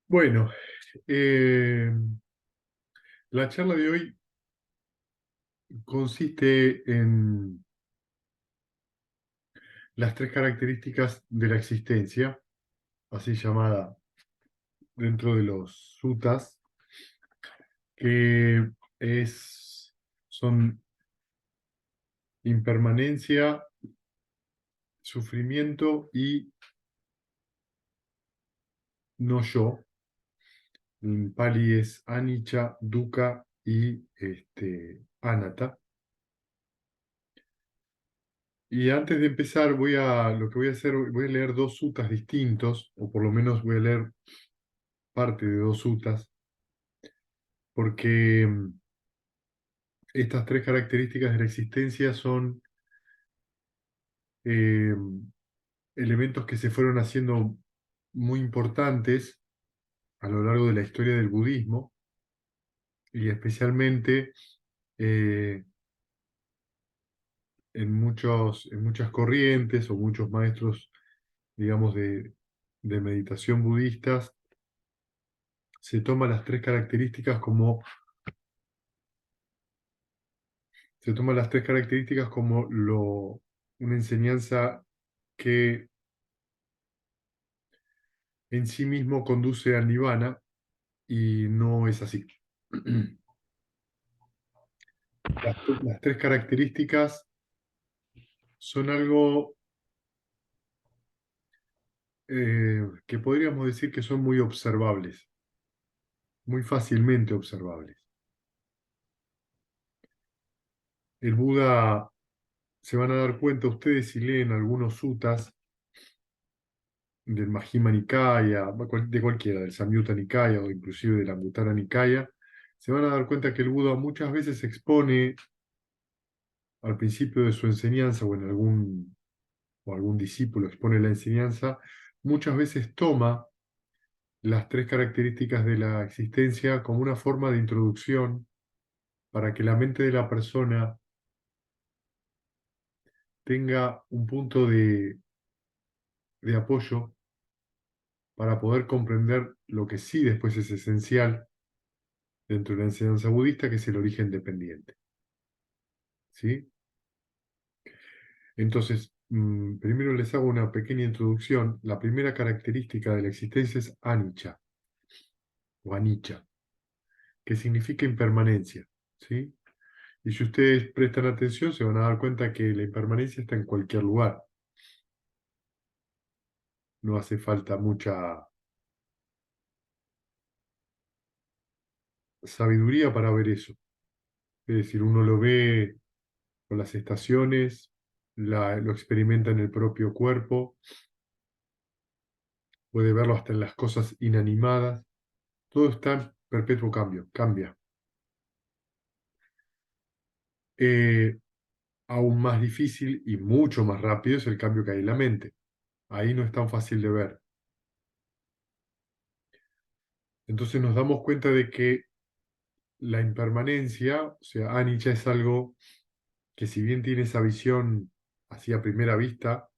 Bueno, eh, la charla de hoy consiste en las tres características de la existencia, así llamada dentro de los sutas, que son impermanencia, sufrimiento y no yo. En Pali es anicca, dukkha y anatta. Y antes de empezar, lo que voy a hacer, voy a leer dos sutas distintos, o por lo menos voy a leer parte de dos sutas, porque estas tres características de la existencia son eh, elementos que se fueron haciendo muy importantes a lo largo de la historia del budismo, y especialmente eh, en muchas corrientes o muchos maestros, digamos, de meditación budistas, se toman las tres características se toman las tres características como una enseñanza que en sí mismo conduce al nirvana, y no es así. Las tres características son algo que podríamos decir que son muy observables, muy fácilmente observables. El Buda, se van a dar cuenta ustedes si leen algunos suttas del Majjhima Nikaya, de cualquiera, del Samyutta Nikaya o inclusive del Anguttara Nikaya, se van a dar cuenta que el Buda muchas veces expone al principio de su enseñanza o algún discípulo expone la enseñanza, muchas veces toma las tres características de la existencia como una forma de introducción para que la mente de la persona tenga un punto de apoyo para poder comprender lo que sí después es esencial dentro de la enseñanza budista, que es el origen dependiente. ¿Sí? Entonces, primero les hago una pequeña introducción. La primera característica de la existencia es anicca o anicca, que significa impermanencia. ¿Sí? Y si ustedes prestan atención, se van a dar cuenta que la impermanencia está en cualquier lugar. No hace falta mucha sabiduría para ver eso. Es decir, uno lo ve con las estaciones, lo experimenta en el propio cuerpo, puede verlo hasta en las cosas inanimadas. Todo está en perpetuo cambio, cambia. Eh, Aún más difícil y mucho más rápido es el cambio que hay en la mente. Ahí no es tan fácil de ver. Entonces nos damos cuenta de que la impermanencia, o sea, anicca, es algo que, si bien tiene esa visión así a primera vista,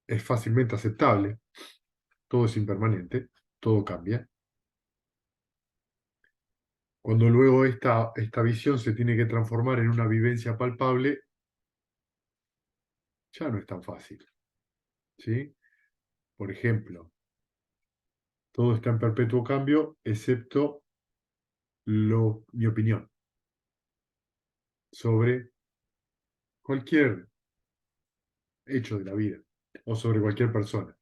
es fácilmente aceptable. Todo es impermanente, todo cambia. Cuando luego esta visión se tiene que transformar en una vivencia palpable, ya no es tan fácil. ¿Sí? Por ejemplo, todo está en perpetuo cambio, excepto mi opinión sobre cualquier hecho de la vida o sobre cualquier persona.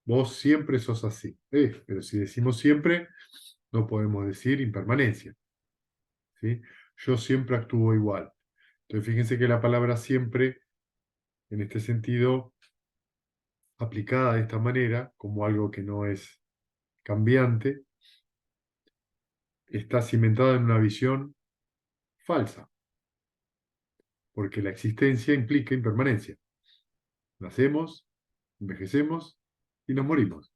Vos siempre sos así. Pero si decimos siempre, no podemos decir impermanencia. ¿Sí? Yo siempre actúo igual. Entonces, fíjense que la palabra siempre, en este sentido, aplicada de esta manera, como algo que no es cambiante, está cimentada en una visión falsa, porque la existencia implica impermanencia. Nacemos, envejecemos y nos morimos.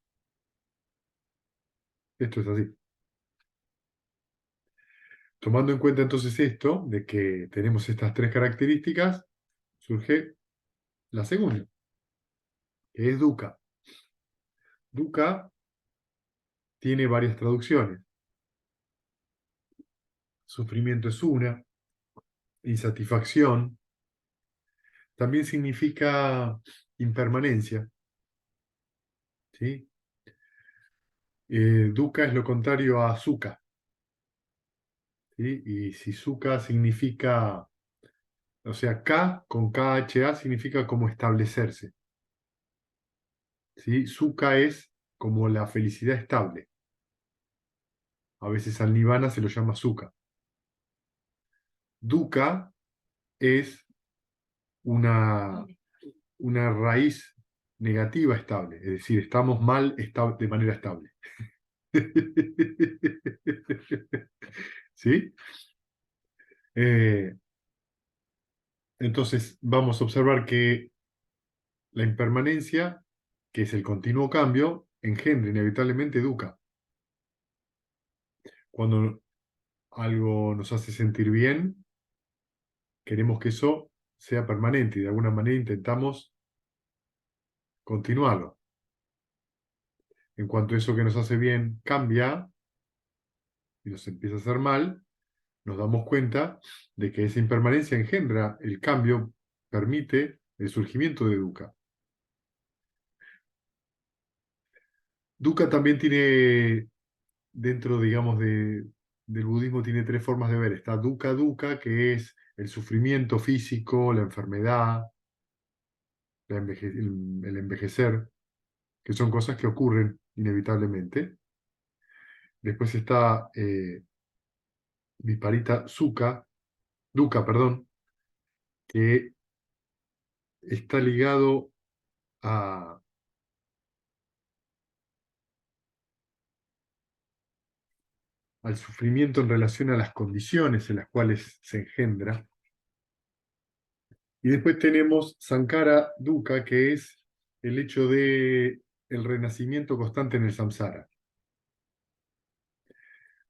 Esto es así. Tomando en cuenta entonces esto, de que tenemos estas tres características, surge la segunda, que es dukkha. Dukkha tiene varias traducciones. Sufrimiento es una, insatisfacción. También significa impermanencia, ¿sí? Dukkha es lo contrario a sukha, ¿sí? Y si sukha significa, o sea, K con KHA significa como establecerse, ¿sí? Sukha es como la felicidad estable. A veces al nirvana se lo llama sukha. Dukkha es una, una raíz negativa estable, es decir, estamos mal de manera estable. ¿Sí? Eh, entonces vamos a observar que la impermanencia, que es el continuo cambio, engendra inevitablemente dukkha. Cuando algo nos hace sentir bien, queremos que eso sea permanente y de alguna manera intentamos continuarlo. En cuanto eso que nos hace bien cambia y nos empieza a hacer mal, nos damos cuenta de que esa impermanencia engendra el cambio, permite el surgimiento de dukkha. Dukkha también tiene, dentro, digamos, del budismo, tiene tres formas de ver. Está dukkha dukkha, que es el sufrimiento físico, la enfermedad, el envejecer, que son cosas que ocurren inevitablemente. Después está viparita sukha, dukkha, perdón, que está ligado a, al sufrimiento en relación a las condiciones en las cuales se engendra. Y después tenemos Sankara Dukkha, que es el hecho de el renacimiento constante en el samsara.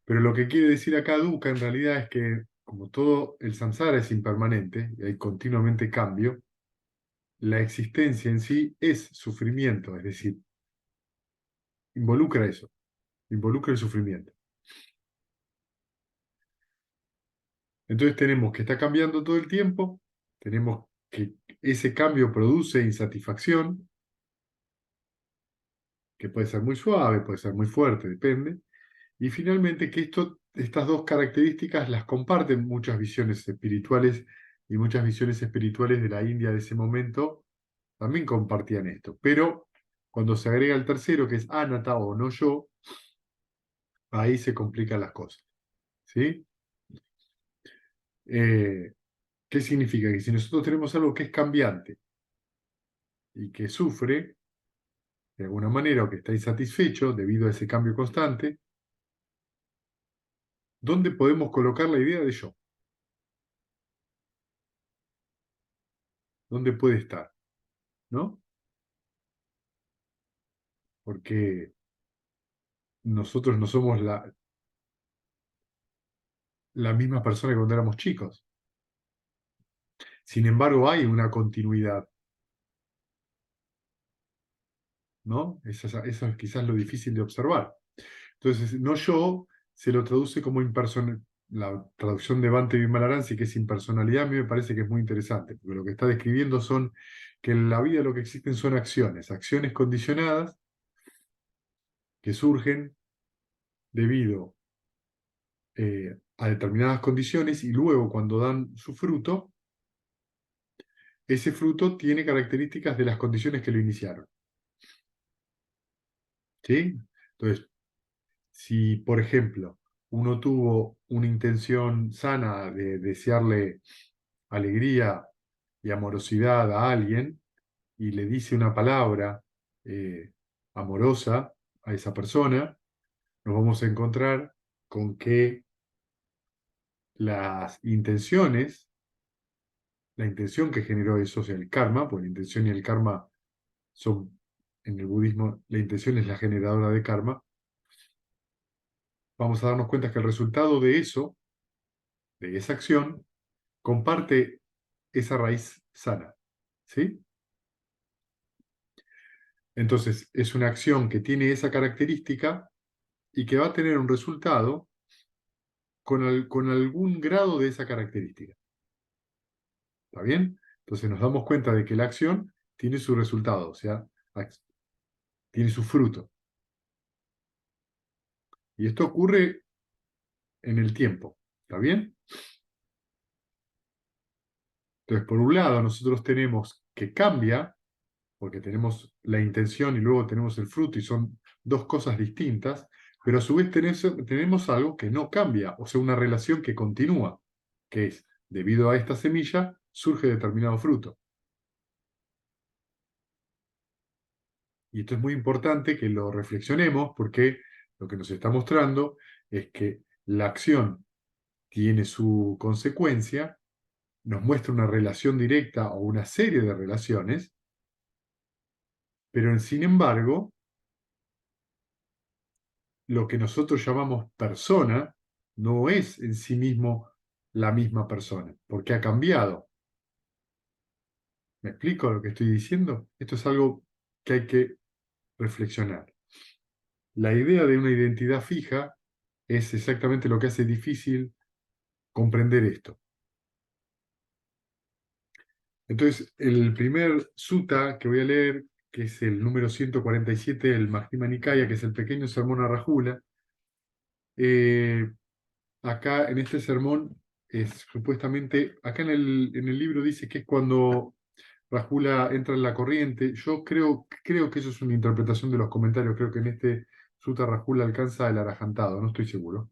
Pero lo que quiere decir acá Dukkha en realidad es que, como todo el samsara es impermanente y hay continuamente cambio, la existencia en sí es sufrimiento, es decir, involucra eso, involucra el sufrimiento. Entonces tenemos que está cambiando todo el tiempo, tenemos que ese cambio produce insatisfacción, que puede ser muy suave, puede ser muy fuerte, depende. Y finalmente que estas dos características las comparten muchas visiones espirituales y muchas visiones espirituales de la India de ese momento también compartían esto. Pero cuando se agrega el tercero, que es anatta o no yo, ahí se complican las cosas. ¿Sí? Eh, ¿Qué significa? Que si nosotros tenemos algo que es cambiante y que sufre de alguna manera o que está insatisfecho debido a ese cambio constante, ¿dónde podemos colocar la idea de yo? ¿Dónde puede estar? ¿No? Porque nosotros no somos la misma persona que cuando éramos chicos. Sin embargo, hay una continuidad, ¿no? Eso es quizás lo difícil de observar. Entonces, no yo se lo traduce como impersonal. La traducción de Bhante Vimalaransi, que es impersonalidad, a mí me parece que es muy interesante, porque lo que está describiendo son que en la vida lo que existen son acciones, acciones condicionadas que surgen debido a determinadas condiciones y luego cuando dan su fruto, ese fruto tiene características de las condiciones que lo iniciaron. ¿Sí? Entonces, si, por ejemplo, uno tuvo una intención sana de desearle alegría y amorosidad a alguien y le dice una palabra eh, amorosa a esa persona, nos vamos a encontrar con que las intenciones, la intención que generó eso, o sea, el karma, pues la intención y el karma son, en el budismo, la intención es la generadora de karma, vamos a darnos cuenta que el resultado de eso, de esa acción, comparte esa raíz sana. ¿Sí? Entonces, es una acción que tiene esa característica y que va a tener un resultado con algún grado de esa característica. ¿Está bien? Entonces nos damos cuenta de que la acción tiene su resultado, o sea, tiene su fruto. Y esto ocurre en el tiempo. ¿Está bien? Entonces, por un lado, nosotros tenemos que cambia, porque tenemos la intención y luego tenemos el fruto, y son dos cosas distintas, pero a su vez tenemos algo que no cambia, o sea, una relación que continúa, que es, debido a esta semilla, surge determinado fruto. Y esto es muy importante que lo reflexionemos porque lo que nos está mostrando es que la acción tiene su consecuencia, nos muestra una relación directa o una serie de relaciones, pero sin embargo, lo que nosotros llamamos persona no es en sí mismo la misma persona, porque ha cambiado. ¿Me explico lo que estoy diciendo? Esto es algo que hay que reflexionar. La idea de una identidad fija es exactamente lo que hace difícil comprender esto. Entonces, el primer sutta que voy a leer, que es el número 147 del Majjhima Nikaya, que es el pequeño sermón a Rajula, eh, acá en este sermón es supuestamente, acá en el libro dice que es cuando Rajula entra en la corriente. Yo creo que eso es una interpretación de los comentarios. Creo que en este sutta Rajula alcanza el arajantado, no estoy seguro.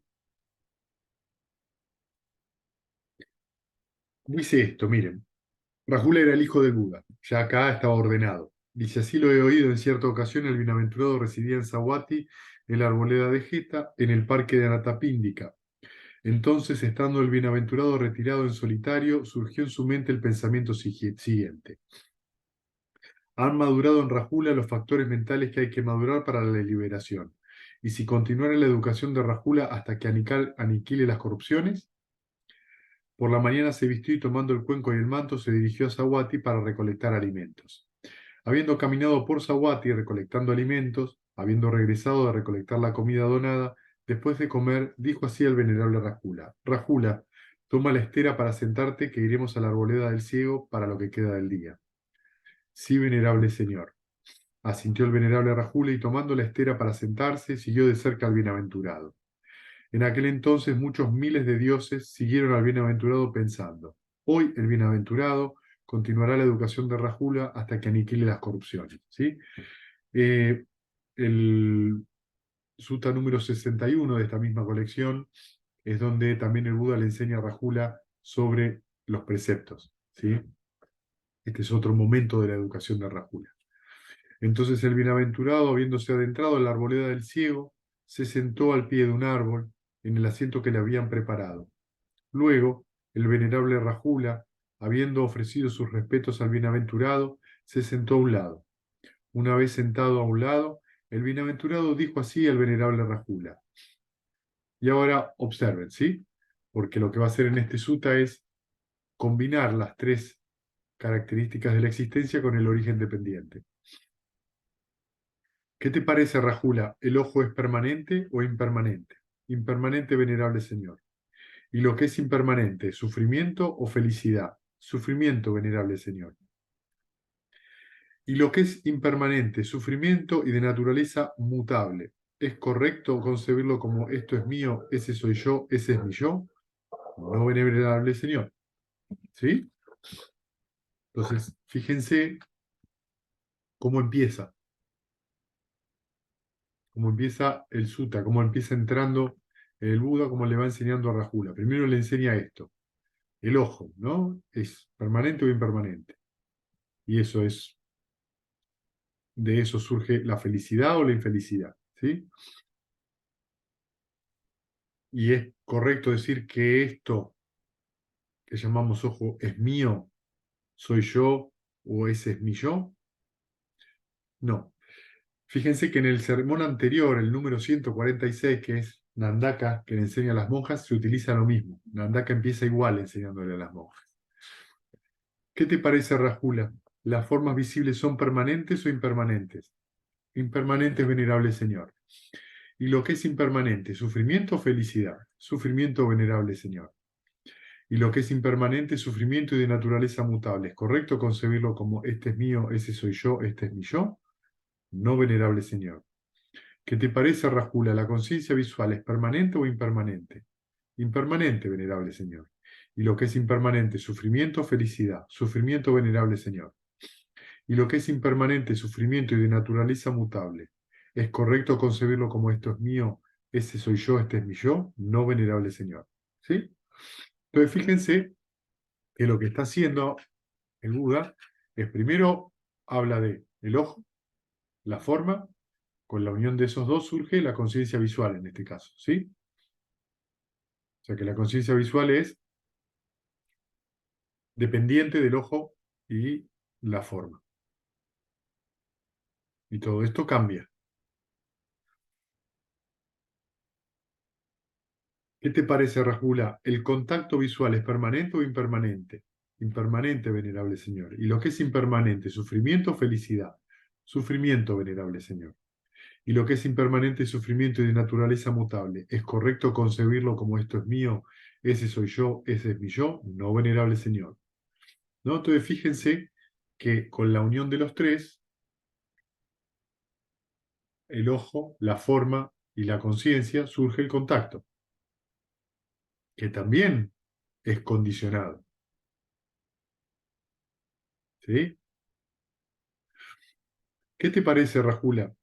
Dice esto, miren. Rajula era el hijo del Buda, ya acá estaba ordenado. Dice, así lo he oído en cierta ocasión, el bienaventurado residía en Saguati, en la arboleda de Geta, en el parque de Anatapíndica. Entonces, estando el bienaventurado retirado en solitario, surgió en su mente el pensamiento siguiente. Han madurado en Rajula los factores mentales que hay que madurar para la liberación. Y si continuara la educación de Rajula hasta que aniquile las corrupciones, por la mañana se vistió y tomando el cuenco y el manto se dirigió a Saguati para recolectar alimentos. Habiendo caminado por Saguati recolectando alimentos, habiendo regresado de recolectar la comida donada, después de comer, dijo así al venerable Rajula: Rajula, toma la estera para sentarte, que iremos a la arboleda del ciego para lo que queda del día. Sí, venerable señor. Asintió el venerable Rajula y tomando la estera para sentarse, siguió de cerca al bienaventurado. En aquel entonces muchos miles de dioses siguieron al bienaventurado pensando: hoy el bienaventurado continuará la educación de Rajula hasta que aniquile las corrupciones. ¿Sí? Eh, el sutta número 61 de esta misma colección es donde también el Buda le enseña a Rajula sobre los preceptos. ¿Sí? Este es otro momento de la educación de Rajula. Entonces el bienaventurado, habiéndose adentrado en la arboleda del ciego, se sentó al pie de un árbol, en el asiento que le habían preparado. Luego, el venerable Rajula, habiendo ofrecido sus respetos al bienaventurado, se sentó a un lado. Una vez sentado a un lado, el bienaventurado dijo así al venerable Rajula. Y ahora observen, ¿sí? Porque lo que va a hacer en este sutta es combinar las tres características de la existencia con el origen dependiente. ¿Qué te parece, Rajula? ¿El ojo es permanente o impermanente? Impermanente, venerable señor. ¿Y lo que es impermanente, sufrimiento o felicidad? Sufrimiento, venerable señor. ¿Y lo que es impermanente, sufrimiento y de naturaleza mutable? ¿Es correcto concebirlo como esto es mío, ese soy yo, ese es mi yo? No, venerable señor. ¿Sí? Entonces, fíjense cómo empieza el sutta, cómo empieza entrando el Buda, cómo le va enseñando a Rajula. Primero le enseña esto. El ojo, ¿no? ¿Es permanente o impermanente? Y de eso surge la felicidad o la infelicidad, ¿sí? Y es correcto decir que esto que llamamos ojo es mío, soy yo o ese es mi yo. No. Fíjense que en el sermón anterior, el número 146, que es Nandaka, que le enseña a las monjas, se utiliza lo mismo. Nandaka empieza igual enseñándole a las monjas. ¿Qué te parece, Rajula? ¿Las formas visibles son permanentes o impermanentes? impermanente, venerable Señor. Y lo que es impermanente, sufrimiento o felicidad, sufrimiento, venerable Señor. Y lo que es impermanente, sufrimiento y de naturaleza mutable, ¿es correcto concebirlo como este es mío, ese soy yo, este es mi yo? No, venerable Señor. ¿Qué te parece, Rajula? ¿La conciencia visual es permanente o impermanente? Impermanente, venerable Señor. Y lo que es impermanente, sufrimiento o felicidad, sufrimiento, venerable Señor. Y lo que es impermanente, sufrimiento y de naturaleza mutable, ¿es correcto concebirlo como esto es mío, ese soy yo, este es mi yo? No, venerable Señor. ¿Sí? Entonces, fíjense que lo que está haciendo el Buda es primero habla de el ojo, la forma, con la unión de esos dos surge la conciencia visual en este caso, ¿sí? O sea que la conciencia visual es dependiente del ojo y la forma. Y todo esto cambia. ¿Qué te parece, Rajula? ¿El contacto visual es permanente o impermanente? Impermanente, venerable Señor. ¿Y lo que es impermanente? ¿Sufrimiento o felicidad? Sufrimiento, venerable Señor. ¿Y lo que es impermanente, sufrimiento y de naturaleza mutable? ¿Es correcto concebirlo como esto es mío, ese soy yo, ese es mi yo? No, venerable Señor. ¿No? Entonces fíjense que con la unión de los tres, el ojo, la forma y la conciencia, surge el contacto, que también es condicionado. ¿Sí? ¿Qué te parece, Rajula?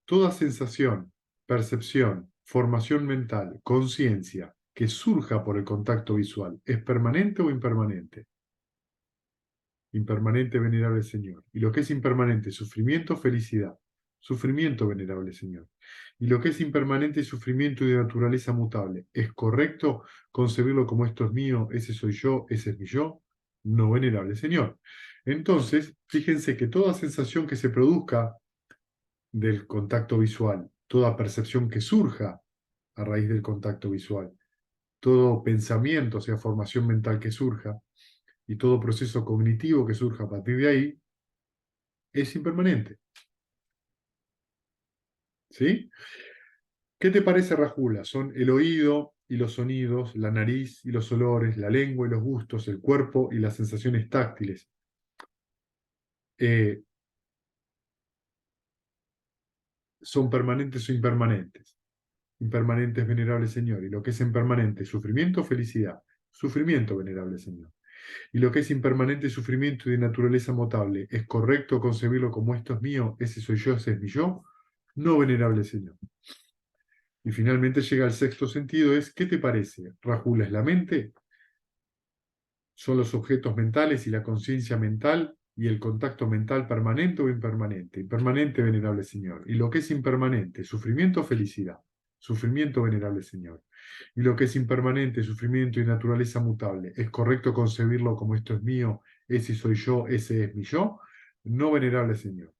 Toda sensación, percepción, formación mental, conciencia que surja por el contacto visual, ¿es permanente o impermanente? Impermanente, venerable Señor. Y lo que es impermanente, sufrimiento, felicidad. Sufrimiento, venerable Señor. Y lo que es impermanente, sufrimiento y de naturaleza mutable. ¿Es correcto concebirlo como esto es mío, ese soy yo, ese es mi yo? No, venerable Señor. Entonces, fíjense que toda sensación que se produzca del contacto visual, toda percepción que surja a raíz del contacto visual, todo pensamiento, o sea, formación mental que surja, y todo proceso cognitivo que surja a partir de ahí, es impermanente. ¿Sí? ¿Qué te parece, Rajula? Son el oído y los sonidos, la nariz y los olores, la lengua y los gustos, el cuerpo y las sensaciones táctiles. Eh, ¿Son permanentes o impermanentes? Impermanentes, venerable Señor. Y lo que es impermanente, sufrimiento o felicidad. Sufrimiento, venerable Señor. Y lo que es impermanente, sufrimiento y de naturaleza mutable. ¿Es correcto concebirlo como esto es mío, ese soy yo, ese es mi yo? No, venerable Señor. Y finalmente llega al sexto sentido, es, ¿qué te parece? ¿Rajula es la mente? ¿Son los objetos mentales y la conciencia mental y el contacto mental permanente o impermanente? Impermanente, venerable Señor. ¿Y lo que es impermanente? ¿Sufrimiento o felicidad? Sufrimiento, venerable Señor. ¿Y lo que es impermanente, sufrimiento y naturaleza mutable? ¿Es correcto concebirlo como esto es mío, ese soy yo, ese es mi yo? No, venerable Señor.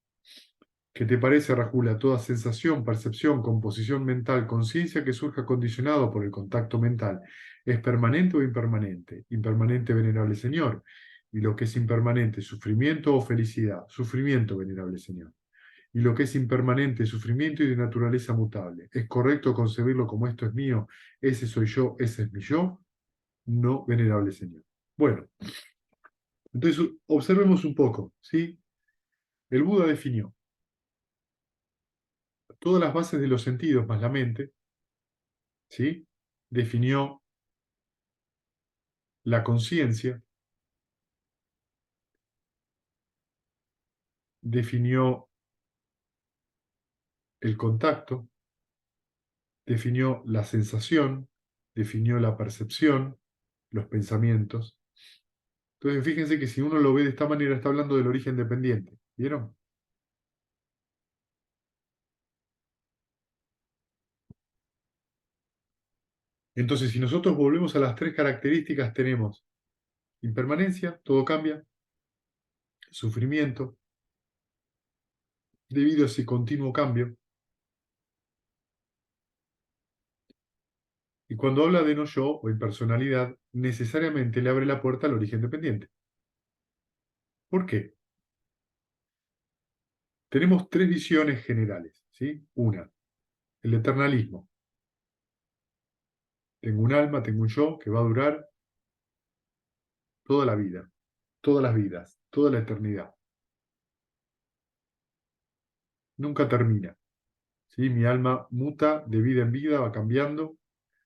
¿Qué te parece, Rajula? Toda sensación, percepción, composición mental, conciencia que surja condicionado por el contacto mental, ¿es permanente o impermanente? Impermanente, venerable Señor. Y lo que es impermanente, sufrimiento o felicidad, sufrimiento, venerable Señor. Y lo que es impermanente, sufrimiento y de naturaleza mutable, ¿es correcto concebirlo como esto es mío, ese soy yo, ese es mi yo? No, venerable Señor. Bueno, entonces observemos un poco, ¿sí? El Buda definió todas las bases de los sentidos más la mente, ¿sí? Definió la conciencia, definió el contacto, definió la sensación, definió la percepción, los pensamientos. Entonces, fíjense que si uno lo ve de esta manera, está hablando del origen dependiente. ¿Vieron? Entonces, si nosotros volvemos a las tres características, tenemos impermanencia, todo cambia, sufrimiento, debido a ese continuo cambio. Y cuando habla de no yo o impersonalidad, necesariamente le abre la puerta al origen dependiente. ¿Por qué? tenemos tres visiones generales, ¿sí? Una, el eternalismo. Tengo un alma, tengo un yo que va a durar toda la vida, todas las vidas, toda la eternidad. Nunca termina, ¿sí? Mi alma muta de vida en vida, va cambiando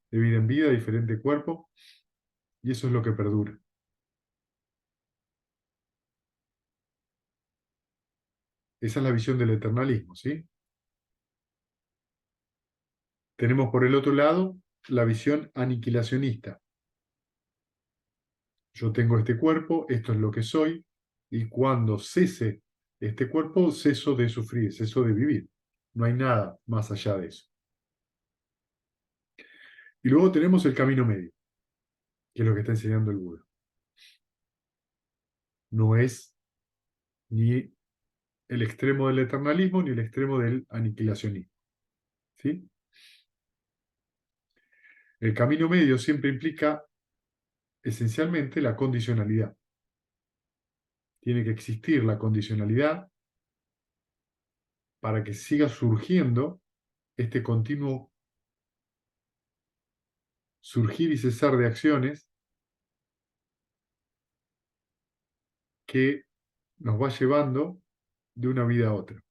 de vida en vida, diferente cuerpo, y eso es lo que perdura. Esa es la visión del eternalismo, ¿sí? Tenemos por el otro lado la visión aniquilacionista. Yo tengo este cuerpo, esto es lo que soy, y cuando cese este cuerpo, ceso de sufrir, ceso de vivir. No hay nada más allá de eso. Y luego tenemos el camino medio, que es lo que está enseñando el Buda. No es ni el extremo del eternalismo ni el extremo del aniquilacionismo, ¿sí? El camino medio siempre implica esencialmente la condicionalidad. Tiene que existir la condicionalidad para que siga surgiendo este continuo surgir y cesar de acciones que nos va llevando de una vida a otra.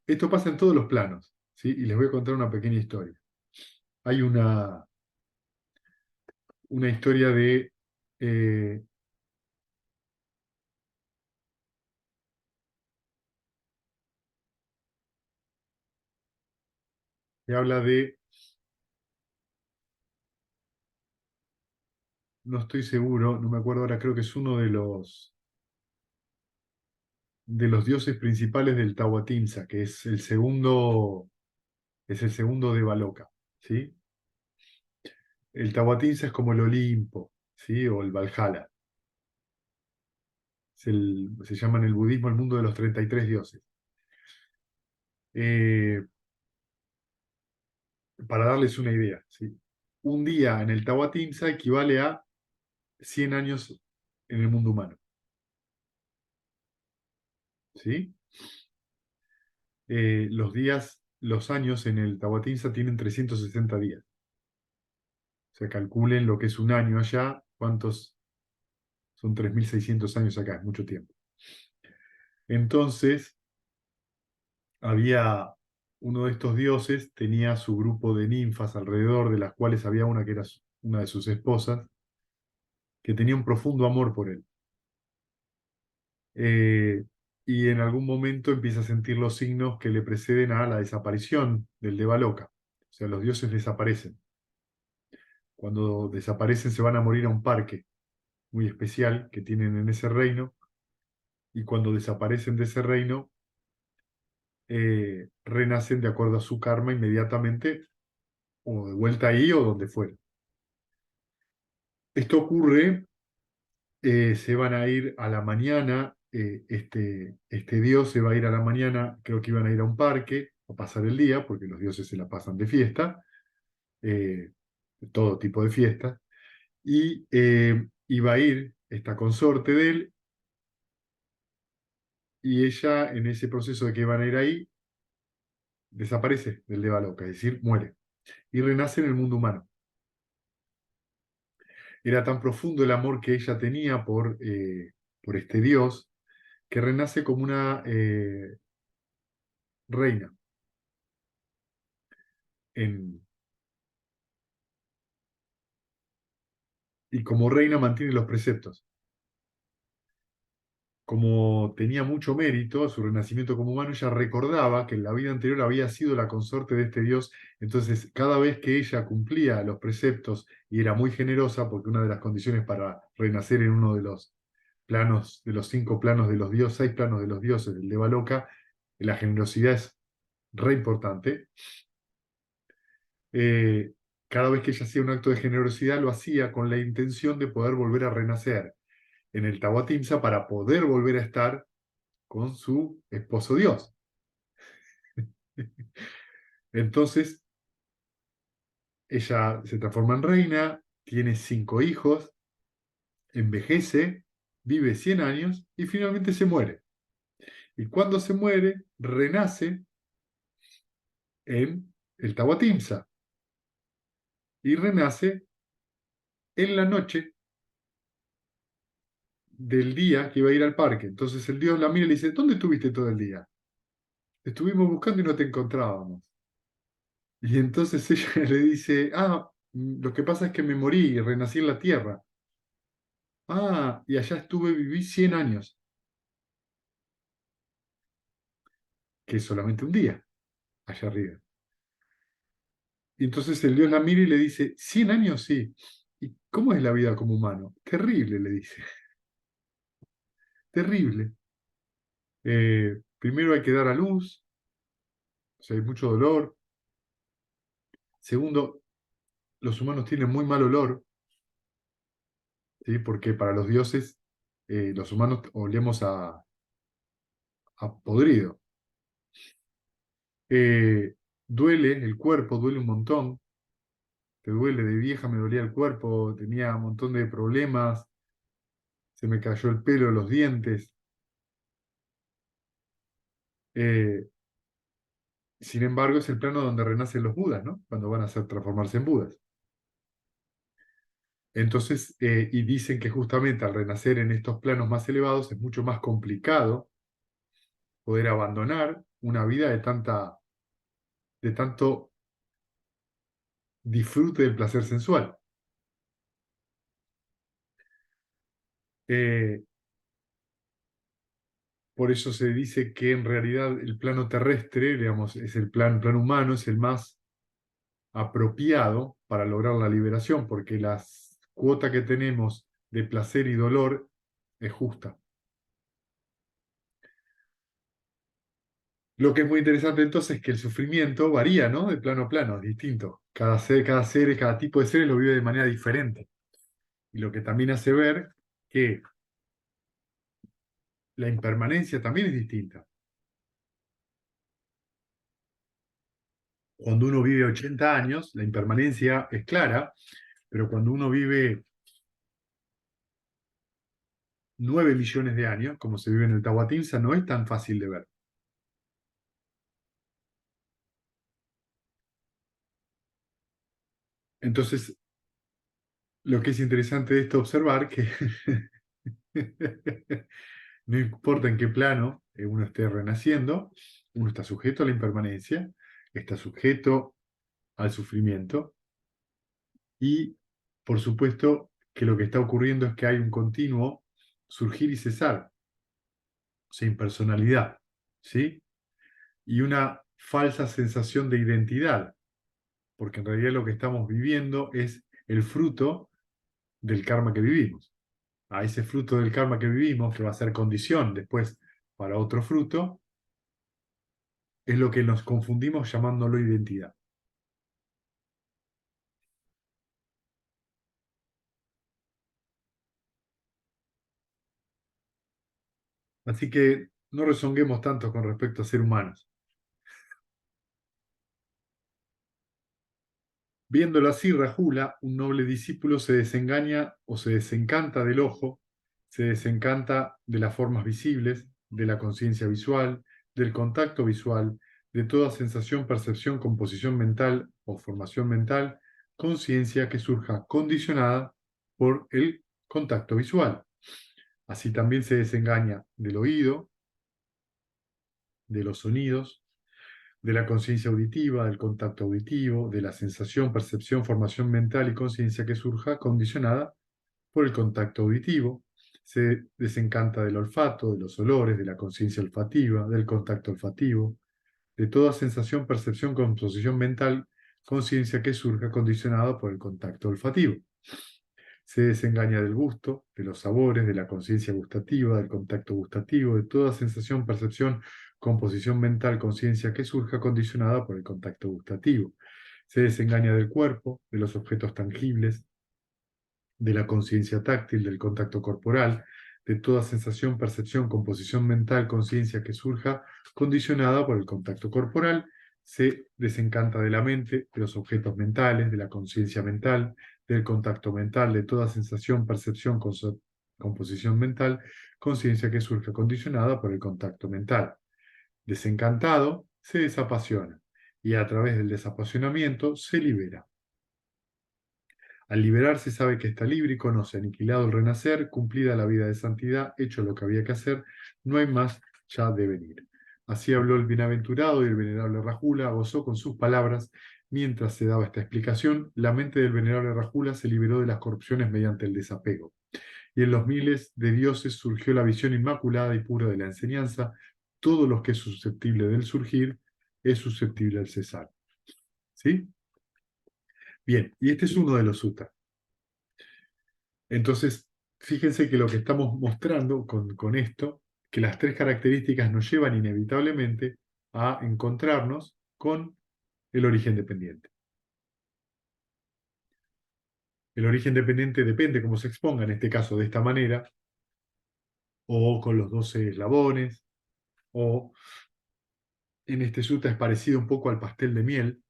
Esto pasa en todos los planos, ¿sí? Y les voy a contar una pequeña historia. Hay una historia eh, que habla de, no estoy seguro, no me acuerdo ahora, creo que es uno de los dioses principales del Tahuatinsa, que es el segundo de Baloca, ¿sí? El Tahuatinsa es como el Olimpo, ¿sí? O el Valhalla. Se llama en el budismo el mundo de los 33 dioses. Eh, para darles una idea, ¿sí? Un día en el Tahuatinsa equivale a 100 años en el mundo humano, ¿sí? Los años en el Tahuatinsa tienen 360 días. O sea, calculen lo que es un año allá, cuántos son 3600 años acá, es mucho tiempo. Entonces, había uno de estos dioses, tenía su grupo de ninfas alrededor, de las cuales había una que era una de sus esposas, que tenía un profundo amor por él. Eh, y en algún momento empieza a sentir los signos que le preceden a la desaparición del Devaloka. O sea, los dioses desaparecen. Cuando desaparecen se van a morir a un parque muy especial que tienen en ese reino, y cuando desaparecen de ese reino, renacen de acuerdo a su karma inmediatamente, o de vuelta ahí o donde fuera. Esto ocurre, se van a ir a la mañana, este dios se va a ir a la mañana, creo que iban a ir a un parque a pasar el día, porque los dioses se la pasan de fiesta, eh, todo tipo de fiestas, y iba a ir esta consorte de él, y ella en ese proceso de que van a ir ahí, desaparece del Devaloka, es decir, muere, y renace en el mundo humano. Era tan profundo el amor que ella tenía por este dios, que renace como una reina. En, y como reina mantiene los preceptos. Como tenía mucho mérito su renacimiento como humano, ella recordaba que en la vida anterior había sido la consorte de este dios. Entonces, cada vez que ella cumplía los preceptos y era muy generosa, porque una de las condiciones para renacer en uno de los planos, de los 5 planos de los dioses, 6 planos de los dioses del Devaloka, la generosidad es re importante. eh, Cada vez que ella hacía un acto de generosidad, lo hacía con la intención de poder volver a renacer en el Tahuatimsa para poder volver a estar con su esposo Dios. Entonces, ella se transforma en reina, tiene 5 hijos, envejece, vive 100 años y finalmente se muere. Y cuando se muere, renace en el Tahuatimsa y renace en la noche del día que iba a ir al parque. Entonces el dios la mira y le dice, ¿dónde estuviste todo el día? Te estuvimos buscando y no te encontrábamos. Y entonces ella le dice, lo que pasa es que me morí y renací en la tierra. Y allá viví 100 años, que es solamente un día, allá arriba. Y entonces el dios la mira y le dice, ¿100 años? Sí. ¿Y cómo es la vida como humano? Terrible, le dice, terrible. Primero hay que dar a luz, o sea, hay mucho dolor. Segundo, los humanos tienen muy mal olor, ¿sí? Porque para los dioses, los humanos olemos a podrido. Duele el cuerpo, duele un montón, te duele, de vieja me dolía el cuerpo, tenía un montón de problemas, se me cayó el pelo de los dientes. Eh, Sin embargo, es el plano donde renacen los Budas, ¿no? Cuando van a transformarse en Budas. Entonces, y dicen que justamente al renacer en estos planos más elevados es mucho más complicado poder abandonar una vida de tanto disfrute del placer sensual. Eh, por eso se dice que en realidad el plano terrestre, digamos, es el plano humano, es el más apropiado para lograr la liberación, porque la cuota que tenemos de placer y dolor es justa. Lo que es muy interesante entonces es que el sufrimiento varía, ¿no? De plano a plano, es distinto. Cada tipo de seres lo vive de manera diferente. Y lo que también hace ver que la impermanencia también es distinta. Cuando uno vive 80 años, la impermanencia es clara, pero cuando uno vive 9 millones de años, como se vive en el Tahuatinsa, no es tan fácil de ver. Entonces, lo que es interesante de esto observar que no importa en qué plano uno esté renaciendo, uno está sujeto a la impermanencia, está sujeto al sufrimiento y, por supuesto, que lo que está ocurriendo es que hay un continuo surgir y cesar, o sea, impersonalidad, ¿sí? Y una falsa sensación de identidad, porque en realidad lo que estamos viviendo es el fruto del karma que vivimos. A ese fruto del karma que vivimos, que va a ser condición después para otro fruto, es lo que nos confundimos llamándolo identidad. Así que no rezonguemos tanto con respecto a ser humanos. Viéndolo así, Rajula, un noble discípulo se desengaña o se desencanta del ojo, se desencanta de las formas visibles, de la conciencia visual, del contacto visual, de toda sensación, percepción, composición mental o formación mental, conciencia que surja condicionada por el contacto visual. Así también se desengaña del oído, de los sonidos, de la conciencia auditiva, del contacto auditivo, de la sensación, percepción, formación mental y conciencia que surja condicionada por el contacto auditivo. Se desencanta del olfato, de los olores, de la conciencia olfativa, del contacto olfativo, de toda sensación, percepción, composición mental, conciencia que surja condicionada por el contacto olfativo. Se desengaña del gusto, de los sabores, de la conciencia gustativa, del contacto gustativo, de toda sensación, percepción, composición mental, conciencia que surja condicionada por el contacto gustativo. Se desengaña del cuerpo, de los objetos tangibles, de la conciencia táctil, del contacto corporal, de toda sensación, percepción, composición mental, conciencia que surja condicionada por el contacto corporal. Se desencanta de la mente, de los objetos mentales, de la conciencia mental, del contacto mental, de toda sensación, percepción, composición mental, conciencia que surge condicionada por el contacto mental. Desencantado, se desapasiona y a través del desapasionamiento se libera. Al liberarse sabe que está libre y conoce aniquilado el renacer, cumplida la vida de santidad, hecho lo que había que hacer, no hay más ya de venir. Así habló el bienaventurado y el venerable Rajula gozó con sus palabras. Mientras se daba esta explicación, la mente del venerable Rajula se liberó de las corrupciones mediante el desapego. Y en los miles de dioses surgió la visión inmaculada y pura de la enseñanza. Todo lo que es susceptible del surgir es susceptible al cesar. ¿Sí? Bien, y este es uno de los suttas. Entonces, fíjense que lo que estamos mostrando con esto, que las tres características nos llevan inevitablemente a encontrarnos con el origen dependiente. El origen dependiente depende cómo se exponga, en este caso de esta manera, o con los 12 eslabones, o en este sutta es parecido un poco al pastel de miel,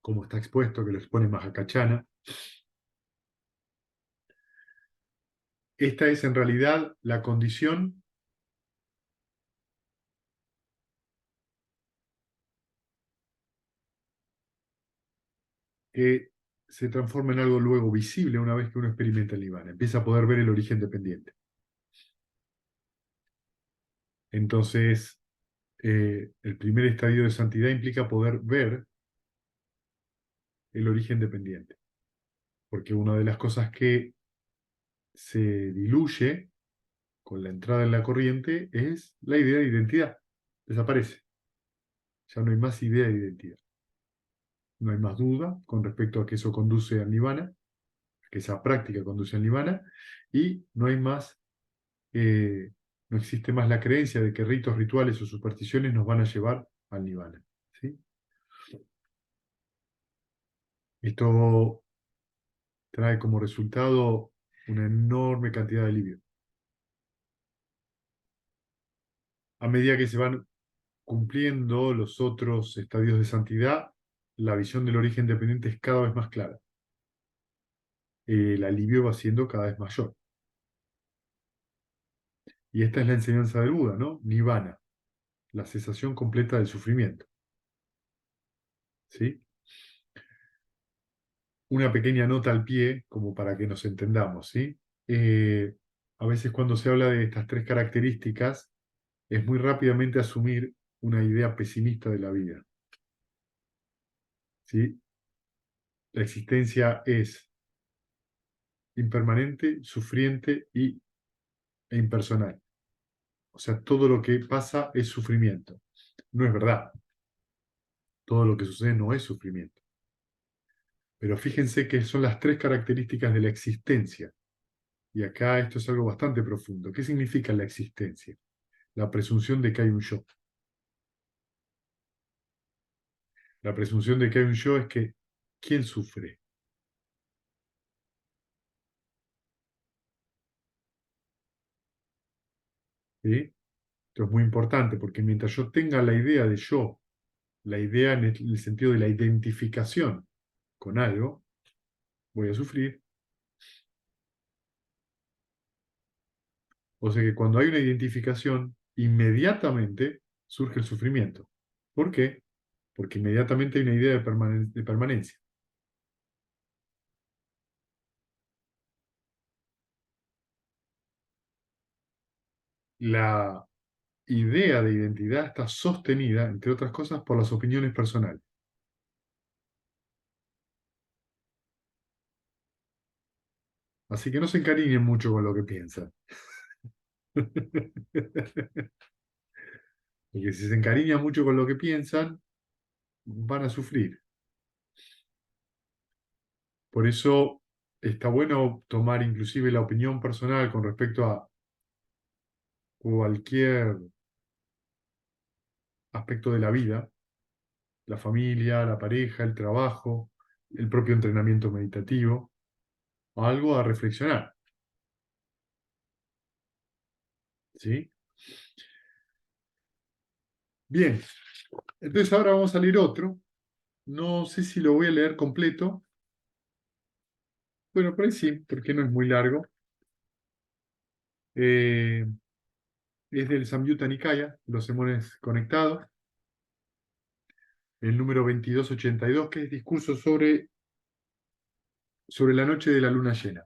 como está expuesto, que lo expone Mahakachana. Esta es en realidad la condición que se transforma en algo luego visible una vez que uno experimenta el nirvana. Empieza a poder ver el origen dependiente. Entonces, el primer estadio de santidad implica poder ver el origen dependiente. Porque una de las cosas que se diluye con la entrada en la corriente es la idea de identidad. Desaparece. Ya no hay más idea de identidad. No hay más duda con respecto a que eso conduce al nirvana, que esa práctica conduce al nirvana, y no hay más, no existe más la creencia de que ritos, rituales o supersticiones nos van a llevar al nirvana. ¿Sí? Esto trae como resultado una enorme cantidad de alivio. A medida que se van cumpliendo los otros estadios de santidad, la visión del origen dependiente es cada vez más clara. El alivio va siendo cada vez mayor. Y esta es la enseñanza del Buda, ¿no? Nirvana, la cesación completa del sufrimiento. ¿Sí? Una pequeña nota al pie, como para que nos entendamos, ¿sí? Eh, a veces cuando se habla de estas tres características, es muy rápidamente asumir una idea pesimista de la vida, ¿sí? La existencia es impermanente, sufriente e impersonal. O sea, todo lo que pasa es sufrimiento. No es verdad. Todo lo que sucede no es sufrimiento. Pero fíjense que son las tres características de la existencia. Y acá esto es algo bastante profundo. ¿Qué significa la existencia? La presunción de que hay un yo. La presunción de que hay un yo es que ¿quién sufre? ¿Sí? Esto es muy importante porque mientras yo tenga la idea de yo, la idea en el sentido de la identificación con algo, voy a sufrir. O sea que cuando hay una identificación, inmediatamente surge el sufrimiento. ¿Por qué? Porque inmediatamente hay una idea de permanencia. La idea de identidad está sostenida, entre otras cosas, por las opiniones personales. Así que no se encariñen mucho con lo que piensan. Porque si se encariñan mucho con lo que piensan, van a sufrir. Por eso está bueno tomar inclusive la opinión personal con respecto a cualquier aspecto de la vida, la familia, la pareja, el trabajo, el propio entrenamiento meditativo, algo a reflexionar, ¿sí? Bien, entonces ahora vamos a leer otro. No sé si lo voy a leer completo. Bueno, por ahí sí, porque no es muy largo. Eh, es del Samyutta Nikaya, los sermones conectados, el número 2282, que es discurso sobre la noche de la luna llena.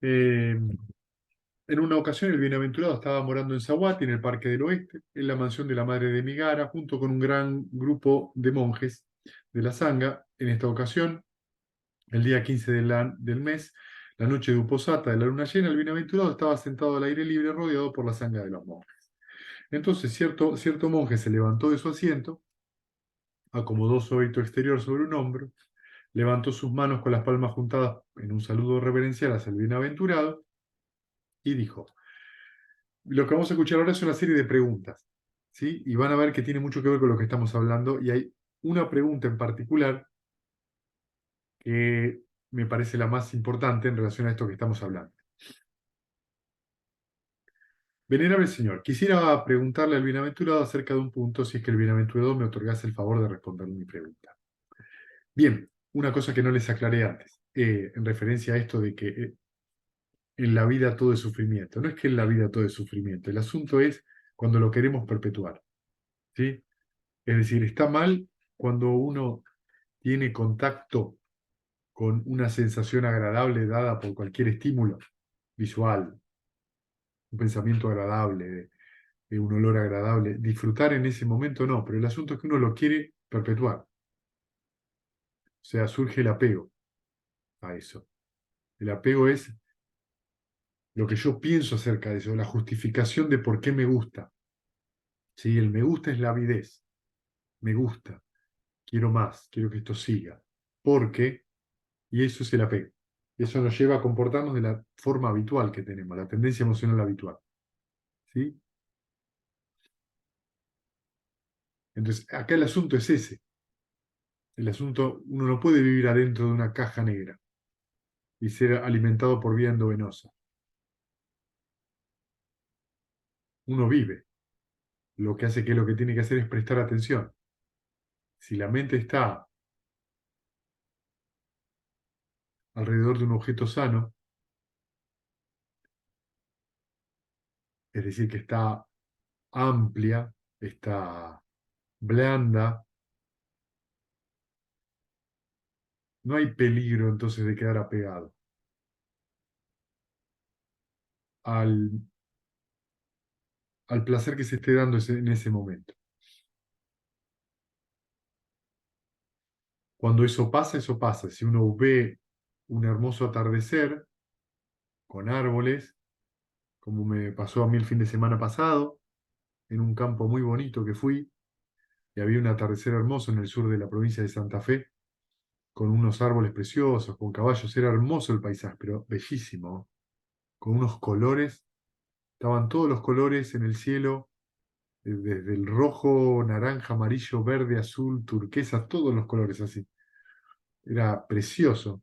Eh, en una ocasión el bienaventurado estaba morando en Saguati, en el Parque del Oeste, en la mansión de la madre de Migara, junto con un gran grupo de monjes de la Sangha. En esta ocasión, el día 15 del mes, la noche de Uposata de la luna llena, el bienaventurado estaba sentado al aire libre rodeado por la Sangha de los monjes. Entonces cierto monje se levantó de su asiento, acomodó su hábito exterior sobre un hombro, levantó sus manos con las palmas juntadas en un saludo reverencial hacia el bienaventurado y dijo: lo que vamos a escuchar ahora es una serie de preguntas, ¿sí? Y van a ver que tiene mucho que ver con lo que estamos hablando, y hay una pregunta en particular que me parece la más importante en relación a esto que estamos hablando. Venerable Señor, quisiera preguntarle al bienaventurado acerca de un punto, si es que el bienaventurado me otorgase el favor de responder mi pregunta. Bien, una cosa que no les aclaré antes, en referencia a esto de que en la vida todo es sufrimiento. No es que en la vida todo es sufrimiento, el asunto es cuando lo queremos perpetuar, ¿sí? Es decir, está mal cuando uno tiene contacto con una sensación agradable dada por cualquier estímulo visual, un pensamiento agradable, de un olor agradable. Disfrutar en ese momento no, pero el asunto es que uno lo quiere perpetuar. O sea, surge el apego a eso. El apego es lo que yo pienso acerca de eso, la justificación de por qué me gusta. ¿Sí? El me gusta es la avidez. Me gusta, quiero más, quiero que esto siga. Porque, y eso es el apego. Eso nos lleva a comportarnos de la forma habitual que tenemos, la tendencia emocional habitual. ¿Sí? Entonces, acá el asunto es ese. El asunto, uno no puede vivir adentro de una caja negra y ser alimentado por vía endovenosa. Uno vive. Lo que hace que lo que tiene que hacer es prestar atención. Si la mente está alrededor de un objeto sano, es decir, que está amplia, está blanda, no hay peligro entonces de quedar apegado al, al placer que se esté dando en ese momento. Cuando eso pasa, eso pasa. Si uno ve un hermoso atardecer con árboles, como me pasó a mí el fin de semana pasado, en un campo muy bonito que fui, y había un atardecer hermoso en el sur de la provincia de Santa Fe, con unos árboles preciosos, con caballos, era hermoso el paisaje, pero bellísimo, con unos colores, estaban todos los colores en el cielo, desde el rojo, naranja, amarillo, verde, azul, turquesa, todos los colores así. Era precioso.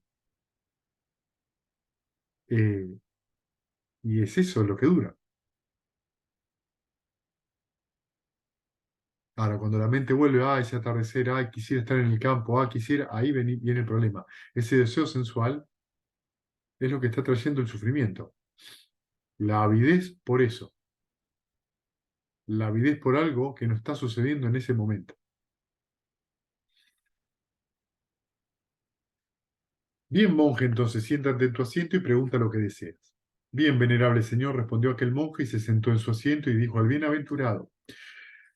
Eh, y es eso lo que dura. Ahora, cuando la mente vuelve, ese atardecer, quisiera estar en el campo, quisiera, ahí viene el problema. Ese deseo sensual es lo que está trayendo el sufrimiento. La avidez por eso. La avidez por algo que no está sucediendo en ese momento. Bien, monje, entonces siéntate en tu asiento y pregunta lo que deseas. Bien, venerable señor, respondió aquel monje y se sentó en su asiento y dijo al bienaventurado: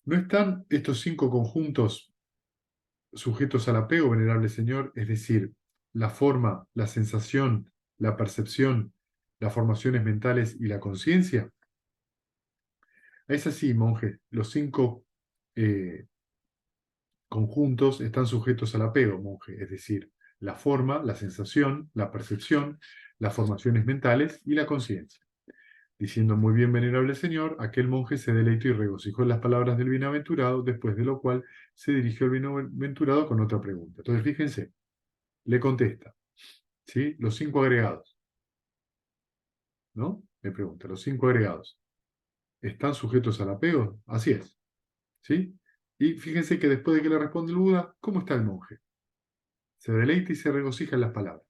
¿no están estos 5 conjuntos sujetos al apego, venerable señor? Es decir, la forma, la sensación, la percepción, las formaciones mentales y la conciencia. Es así, monje, los 5 conjuntos están sujetos al apego, monje, es decir, la forma, la sensación, la percepción, las formaciones mentales y la conciencia. Diciendo: muy bien, venerable señor, aquel monje se deleitó y regocijó en las palabras del bienaventurado, después de lo cual se dirigió al bienaventurado con otra pregunta. Entonces, fíjense, le contesta, ¿sí? Los 5 agregados, ¿no? Le pregunta, los 5 agregados, ¿están sujetos al apego? Así es, ¿sí? Y fíjense que después de que le responde el Buda, ¿cómo está el monje? Se deleita y se regocija en las palabras.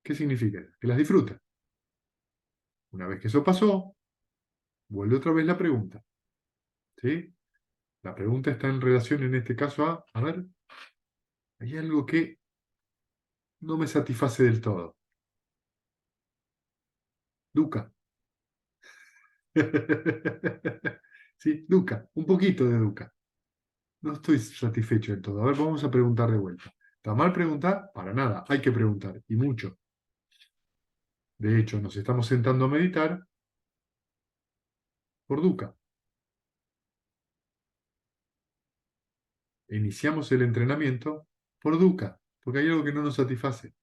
¿Qué significa? Que las disfruta. Una vez que eso pasó, vuelve otra vez la pregunta. ¿Sí? La pregunta está en relación en este caso a ver, hay algo que no me satisface del todo. Duca. Sí, Duca, un poquito de Duca. No estoy satisfecho del todo. A ver, vamos a preguntar de vuelta. ¿Está mal preguntar? Para nada, hay que preguntar, y mucho. De hecho, nos estamos sentando a meditar por Duca. Iniciamos el entrenamiento por Duca, porque hay algo que no nos satisface.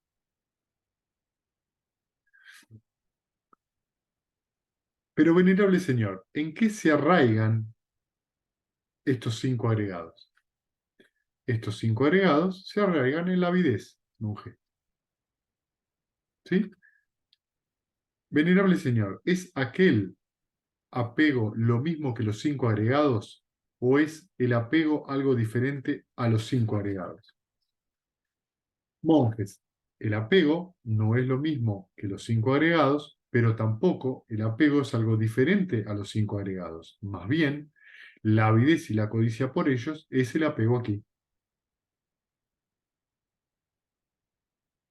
Pero, venerable señor, ¿en qué se arraigan estos cinco agregados? Estos cinco agregados se arraigan en la avidez, monje. ¿Sí? Venerable señor, ¿es aquel apego lo mismo que los cinco agregados o es el apego algo diferente a los cinco agregados? Monjes, el apego no es lo mismo que los cinco agregados, pero tampoco el apego es algo diferente a los cinco agregados. Más bien, la avidez y la codicia por ellos es el apego aquí.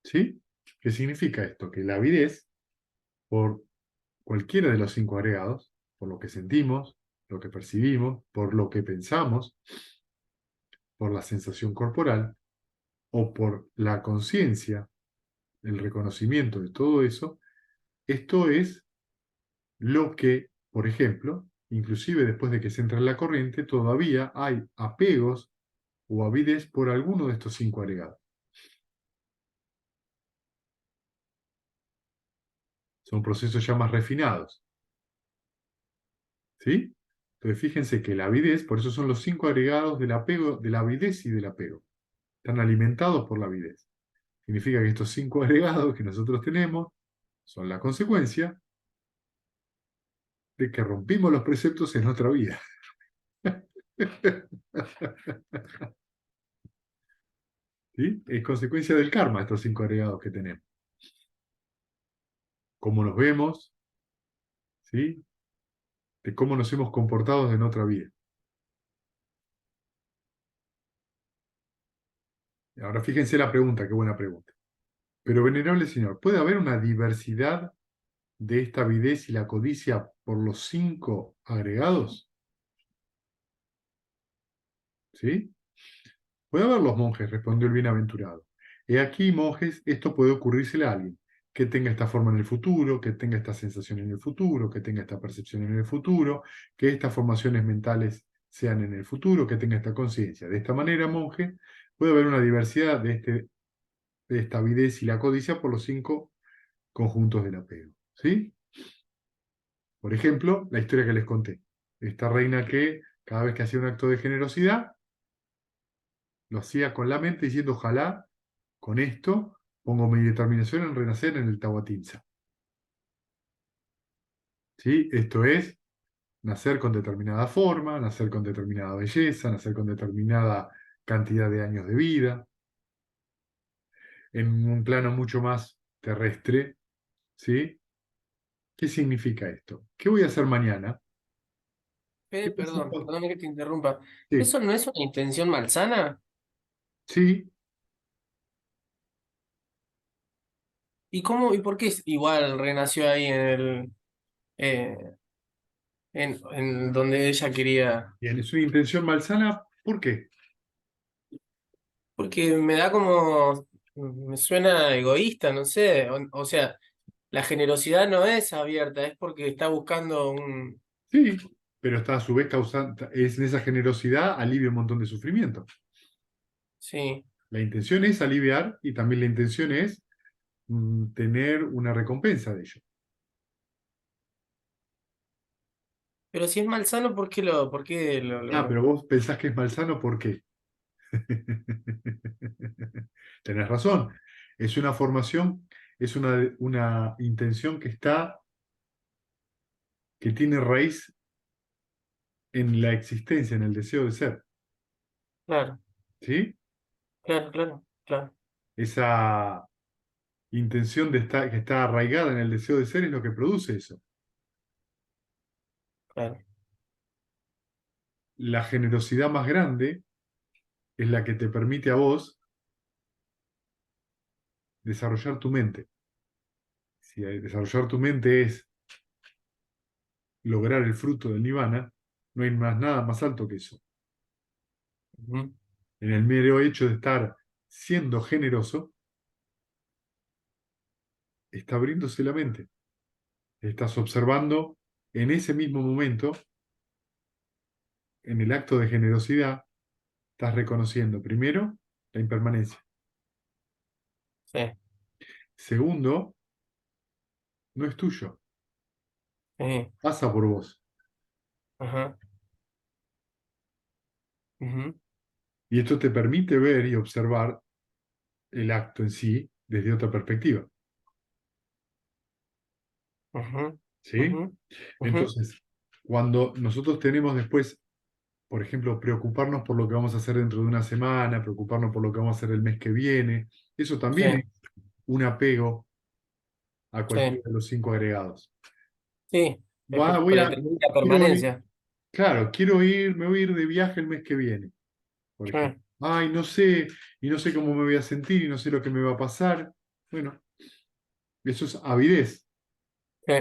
¿Sí? ¿Qué significa esto? Que la avidez por cualquiera de los cinco agregados, por lo que sentimos, lo que percibimos, por lo que pensamos, por la sensación corporal o por la conciencia, el reconocimiento de todo eso, esto es lo que, por ejemplo, inclusive después de que se entra en la corriente, todavía hay apegos o avidez por alguno de estos cinco agregados. Son procesos ya más refinados. ¿Sí? Entonces fíjense que la avidez, por eso son los cinco agregados del apego, de la avidez y del apego. Están alimentados por la avidez. Significa que estos cinco agregados que nosotros tenemos son la consecuencia de que rompimos los preceptos en nuestra vida. ¿Sí? Es consecuencia del karma estos cinco agregados que tenemos. Cómo nos vemos, ¿sí? De cómo nos hemos comportado en otra vida. Ahora fíjense la pregunta, qué buena pregunta. Pero, venerable señor, ¿puede haber una diversidad de esta avidez y la codicia por los cinco agregados? ¿Sí? Puede haber los monjes, respondió el bienaventurado. He aquí, monjes, esto puede ocurrírsele a alguien que tenga esta forma en el futuro, que tenga esta sensación en el futuro, que tenga esta percepción en el futuro, que estas formaciones mentales sean en el futuro, que tenga esta conciencia. De esta manera, monje, puede haber una diversidad de esta avidez y la codicia por los cinco conjuntos del apego. ¿Sí? Por ejemplo, la historia que les conté. Esta reina que cada vez que hacía un acto de generosidad, lo hacía con la mente diciendo, ojalá con esto pongo mi determinación en renacer en el Tahuatinsa. ¿Sí? Esto es nacer con determinada forma, nacer con determinada belleza, nacer con determinada cantidad de años de vida, en un plano mucho más terrestre. ¿Sí? ¿Qué significa esto? ¿Qué voy a hacer mañana? ¿Qué Perdón, pasó? perdón que te interrumpa. Sí, ¿Eso no es una intención malsana? sí, ¿Y cómo, y por qué igual renació ahí eh, en donde ella quería? bien, es una intención malsana. ¿Por qué? Porque me da como, me suena egoísta, no sé. O sea, la generosidad no es abierta, es porque está buscando un... Sí, pero está a su vez causando, es en esa generosidad alivia un montón de sufrimiento. Sí, La intención es aliviar y también la intención es tener una recompensa de ello. pero si es malsano, por qué Ah, pero vos pensás que es malsano, ¿por qué? Tenés razón. Es una formación, es una intención que tiene raíz en la existencia, en el deseo de ser. Claro, ¿Sí? claro, claro, claro. Esa intención que está arraigada en el deseo de ser es lo que produce eso. claro. La generosidad más grande es la que te permite a vos desarrollar tu mente. Si desarrollar tu mente es lograr el fruto del nirvana, no hay más nada más alto que eso. Ujú. En el mero hecho de estar siendo generoso, está abriéndose la mente. Estás observando en ese mismo momento, en el acto de generosidad, estás reconociendo primero la impermanencia. Sí, Segundo, no es tuyo, sí. pasa por vos. Ajá. Ujú, Y esto te permite ver y observar el acto en sí desde otra perspectiva. ujú, ¿Sí? ujú, ujú. Entonces, cuando nosotros tenemos después, por ejemplo, preocuparnos por lo que vamos a hacer dentro de una semana, preocuparnos por lo que vamos a hacer el mes que viene, eso Sí, también es un apego a sí, cualquiera de los cinco agregados. sí. Voy Para a, tener la quiero ir, permanencia. claro, me voy a ir de viaje el mes que viene, por Sí, ejemplo. Ay, no sé, y no sé cómo me voy a sentir, y no sé lo que me va a pasar. Bueno, eso es avidez, sí,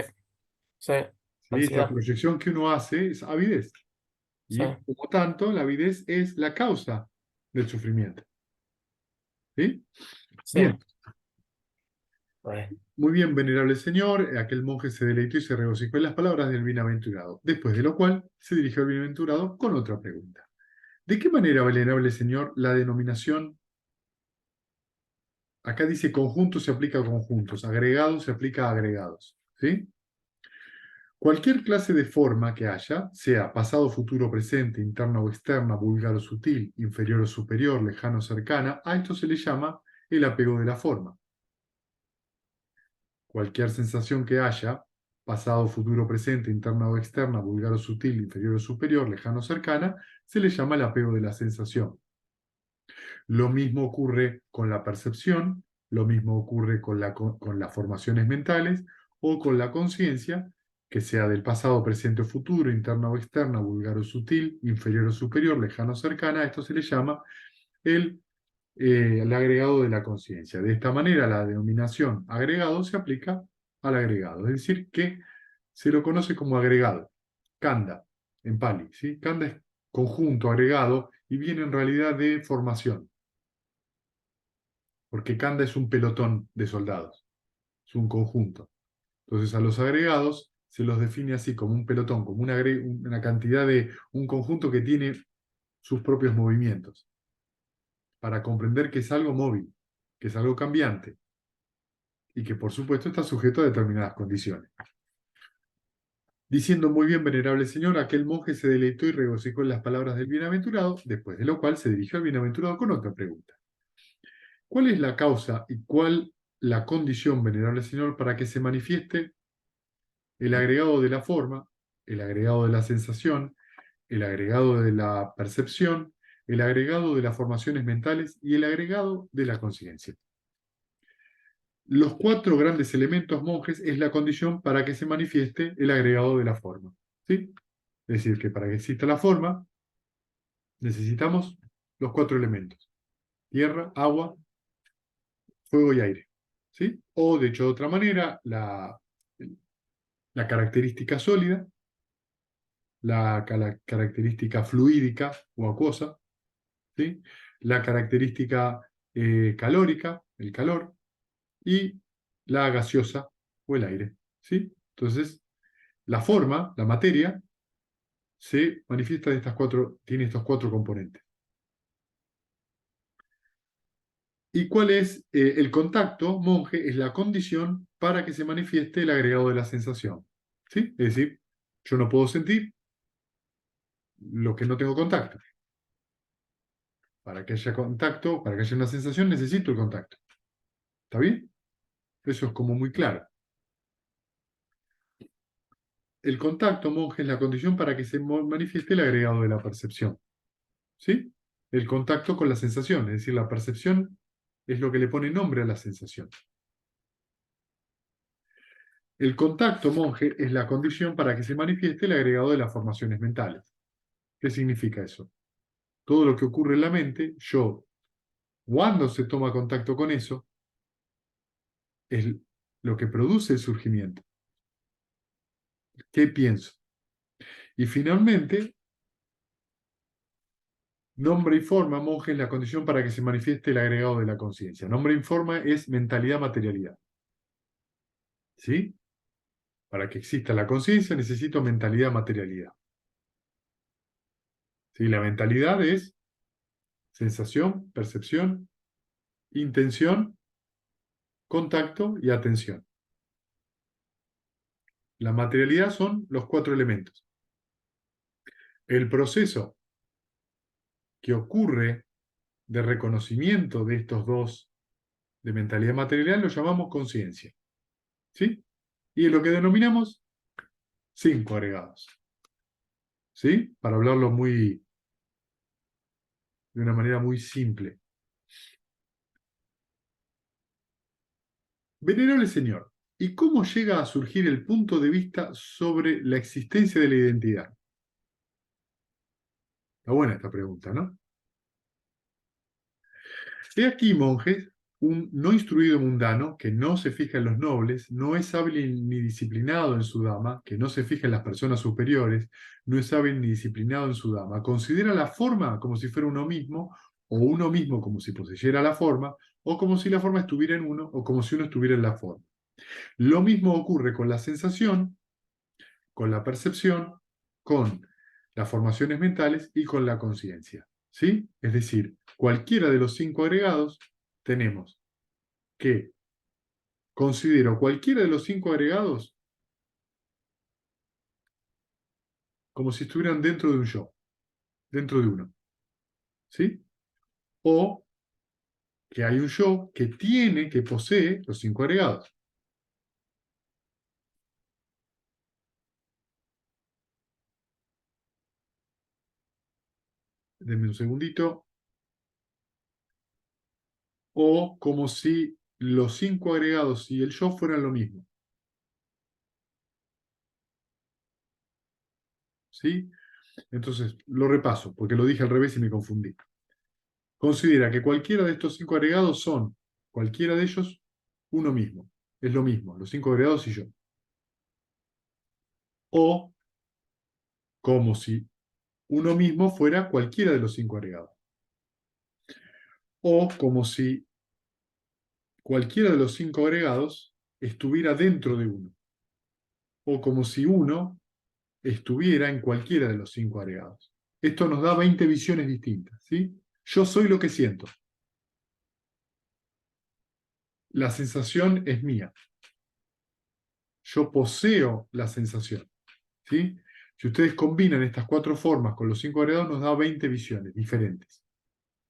sí. ¿sí? Esa Ansiedad. proyección que uno hace es avidez. Sí, Y como tanto, la avidez es la causa del sufrimiento. ¿Sí? sí. Bien, Bueno, muy bien, venerable señor. Aquel monje se deleitó y se regocijó en las palabras del bienaventurado, después de lo cual se dirigió al bienaventurado con otra pregunta. ¿De qué manera, venerable señor, la denominación, acá dice conjunto se aplica a conjuntos, agregado se aplica a agregados? ¿Sí? Cualquier clase de forma que haya, sea pasado, futuro, presente, interna o externa, vulgar o sutil, inferior o superior, lejano o cercana, a esto se le llama el apego de la forma. Cualquier sensación que haya, pasado, futuro, presente, interna o externa, vulgar o sutil, inferior o superior, lejano o cercana, se le llama el apego de la sensación. Lo mismo ocurre con la percepción, lo mismo ocurre con las formaciones mentales o con la conciencia, que sea del pasado, presente o futuro, interna o externa, vulgar o sutil, inferior o superior, lejano o cercana. Esto se le llama el, el agregado de la conciencia. De esta manera, la denominación agregado se aplica al agregado, es decir, que se lo conoce como agregado. Kanda, en Pali, ¿sí? Kanda es conjunto, agregado, y viene en realidad de formación, porque Kanda es un pelotón de soldados, es un conjunto. Entonces a los agregados se los define así como un pelotón, como una cantidad de un conjunto que tiene sus propios movimientos, para comprender que es algo móvil, que es algo cambiante y que por supuesto está sujeto a determinadas condiciones. Diciendo muy bien, venerable señor, aquel monje se deleitó y regocijó en las palabras del bienaventurado, después de lo cual se dirigió al bienaventurado con otra pregunta. ¿Cuál es la causa y cuál la condición, venerable señor, para que se manifieste el agregado de la forma, el agregado de la sensación, el agregado de la percepción, el agregado de las formaciones mentales y el agregado de la conciencia? Los cuatro grandes elementos, monjes, es la condición para que se manifieste el agregado de la forma. ¿Sí? Es decir, que para que exista la forma, necesitamos los cuatro elementos: tierra, agua, fuego y aire. ¿Sí? O, de hecho, de otra manera, la característica sólida, la característica fluídica o acuosa, ¿sí? La característica calórica, el calor, y la gaseosa o el aire. ¿Sí? Entonces, la forma, la materia, se manifiesta de estas cuatro, tiene estos cuatro componentes. ¿Y cuál es el contacto, monje? Es la condición para que se manifieste el agregado de la sensación. ¿Sí? Es decir, yo no puedo sentir lo que no tengo contacto. Para que haya contacto, para que haya una sensación, necesito el contacto. ¿Está bien? Eso es como muy claro. El contacto, monje, es la condición para que se manifieste el agregado de la percepción. ¿Sí? El contacto con la sensación, es decir, la percepción es lo que le pone nombre a la sensación. El contacto, monje, es la condición para que se manifieste el agregado de las formaciones mentales. ¿Qué significa eso? Todo lo que ocurre en la mente, yo, cuando se toma contacto con eso, es lo que produce el surgimiento. ¿Qué pienso? Y finalmente, nombre y forma, monje, es la condición para que se manifieste el agregado de la conciencia. Nombre y forma es mentalidad, materialidad. ¿Sí? Para que exista la conciencia necesito mentalidad, materialidad. ¿Sí? La mentalidad es sensación, percepción, intención, contacto y atención. La materialidad son los 4 elementos. El proceso que ocurre de reconocimiento de estos dos, de mentalidad material, lo llamamos conciencia. ¿Sí? Y es lo que denominamos 5 agregados. ¿Sí? Para hablarlo de una manera muy simple. Venerable Señor, ¿y cómo llega a surgir el punto de vista sobre la existencia de la identidad? Está buena esta pregunta, ¿no? He aquí, monjes, un no instruido mundano que no se fija en los nobles, no es hábil ni disciplinado en su dama, que no se fija en las personas superiores, no es hábil ni disciplinado en su dama, considera la forma como si fuera uno mismo, o uno mismo como si poseyera la forma, o como si la forma estuviera en uno, o como si uno estuviera en la forma. Lo mismo ocurre con la sensación, con la percepción, con las formaciones mentales y con la conciencia. ¿Sí? Es decir, cualquiera de los 5 agregados tenemos que considero cualquiera de los 5 agregados como si estuvieran dentro de un yo, dentro de uno. ¿Sí? O que hay un yo que tiene, que posee los 5 agregados. Denme un segundito. O como si los 5 agregados y el yo fueran lo mismo. ¿Sí? Entonces, lo repaso, porque lo dije al revés y me confundí. Considera que cualquiera de estos 5 agregados son, cualquiera de ellos, uno mismo. Es lo mismo, los 5 agregados y yo. O como si uno mismo fuera cualquiera de los 5 agregados. O como si cualquiera de los 5 agregados estuviera dentro de uno. O como si uno estuviera en cualquiera de los 5 agregados. Esto nos da 20 visiones distintas. ¿Sí? Yo soy lo que siento. La sensación es mía. Yo poseo la sensación. ¿Sí? Si ustedes combinan estas 4 formas con los 5 agregados, nos da 20 visiones diferentes.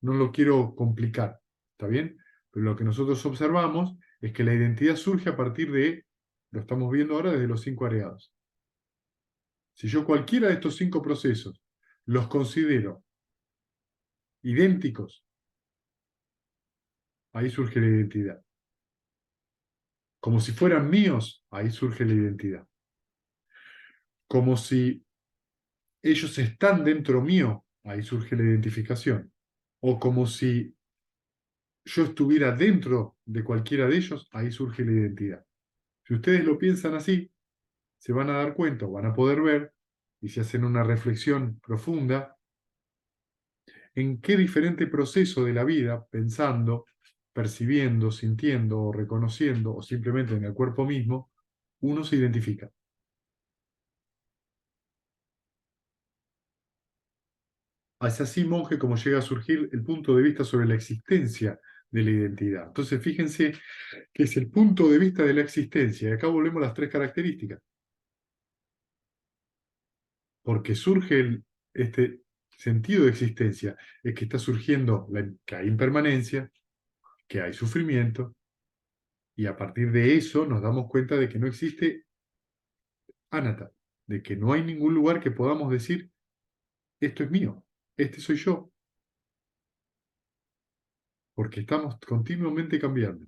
No lo quiero complicar, ¿está bien? Pero lo que nosotros observamos es que la identidad surge a partir de, lo estamos viendo ahora desde los 5 agregados. Si yo cualquiera de estos 5 procesos los considero idénticos, ahí surge la identidad. Como si fueran míos, ahí surge la identidad. Como si ellos están dentro mío, ahí surge la identificación. O como si yo estuviera dentro de cualquiera de ellos, ahí surge la identidad. Si ustedes lo piensan así, se van a dar cuenta o van a poder ver, y si hacen una reflexión profunda, en qué diferente proceso de la vida, pensando, percibiendo, sintiendo o reconociendo, o simplemente en el cuerpo mismo, uno se identifica. Es así, monje, como llega a surgir el punto de vista sobre la existencia de la identidad. Entonces, fíjense que es el punto de vista de la existencia. Y acá volvemos a las 3 características. Porque surge este sentido de existencia, es que está surgiendo que hay impermanencia, que hay sufrimiento, y a partir de eso nos damos cuenta de que no existe anatta, de que no hay ningún lugar que podamos decir, esto es mío, este soy yo, porque estamos continuamente cambiando.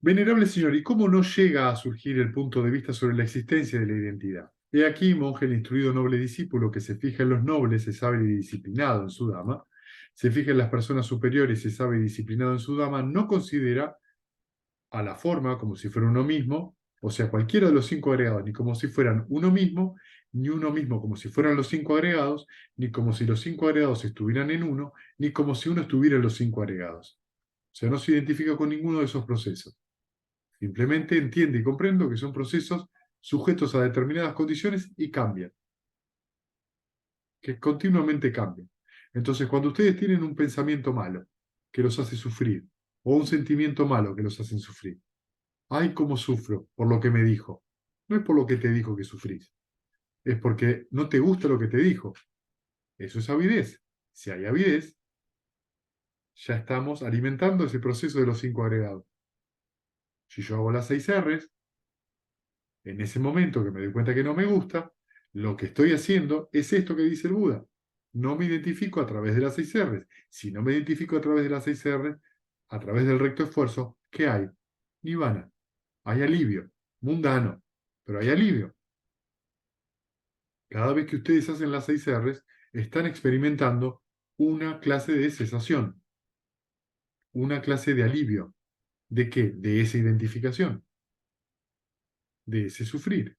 Venerable señor, ¿y cómo no llega a surgir el punto de vista sobre la existencia de la identidad? He aquí, monje, el instruido noble discípulo que se fija en los nobles, se sabe disciplinado en su dama, se fija en las personas superiores, se sabe disciplinado en su dama, no considera a la forma como si fuera uno mismo, o sea, cualquiera de los cinco agregados, ni como si fueran uno mismo, ni uno mismo como si fueran los cinco agregados, ni como si los cinco agregados estuvieran en uno, ni como si uno estuviera en los cinco agregados. O sea, no se identifica con ninguno de esos procesos. Simplemente entiende y comprendo que son procesos sujetos a determinadas condiciones y cambian, que continuamente cambian. Entonces, cuando ustedes tienen un pensamiento malo que los hace sufrir, o un sentimiento malo que los hace sufrir, ay, cómo sufro por lo que me dijo. No es por lo que te dijo que sufrís, es porque no te gusta lo que te dijo. Eso es avidez. Si hay avidez, ya estamos alimentando ese proceso de los cinco agregados. Si yo hago las seis R's, en ese momento que me doy cuenta que no me gusta, lo que estoy haciendo es esto que dice el Buda. No me identifico a través de las seis R's. Si no me identifico a través de las seis R's, a través del recto esfuerzo, ¿qué hay? Nirvana. Hay alivio. Mundano. Pero hay alivio. Cada vez que ustedes hacen las seis R's, están experimentando una clase de cesación, una clase de alivio. ¿De qué? De esa identificación, de ese sufrir.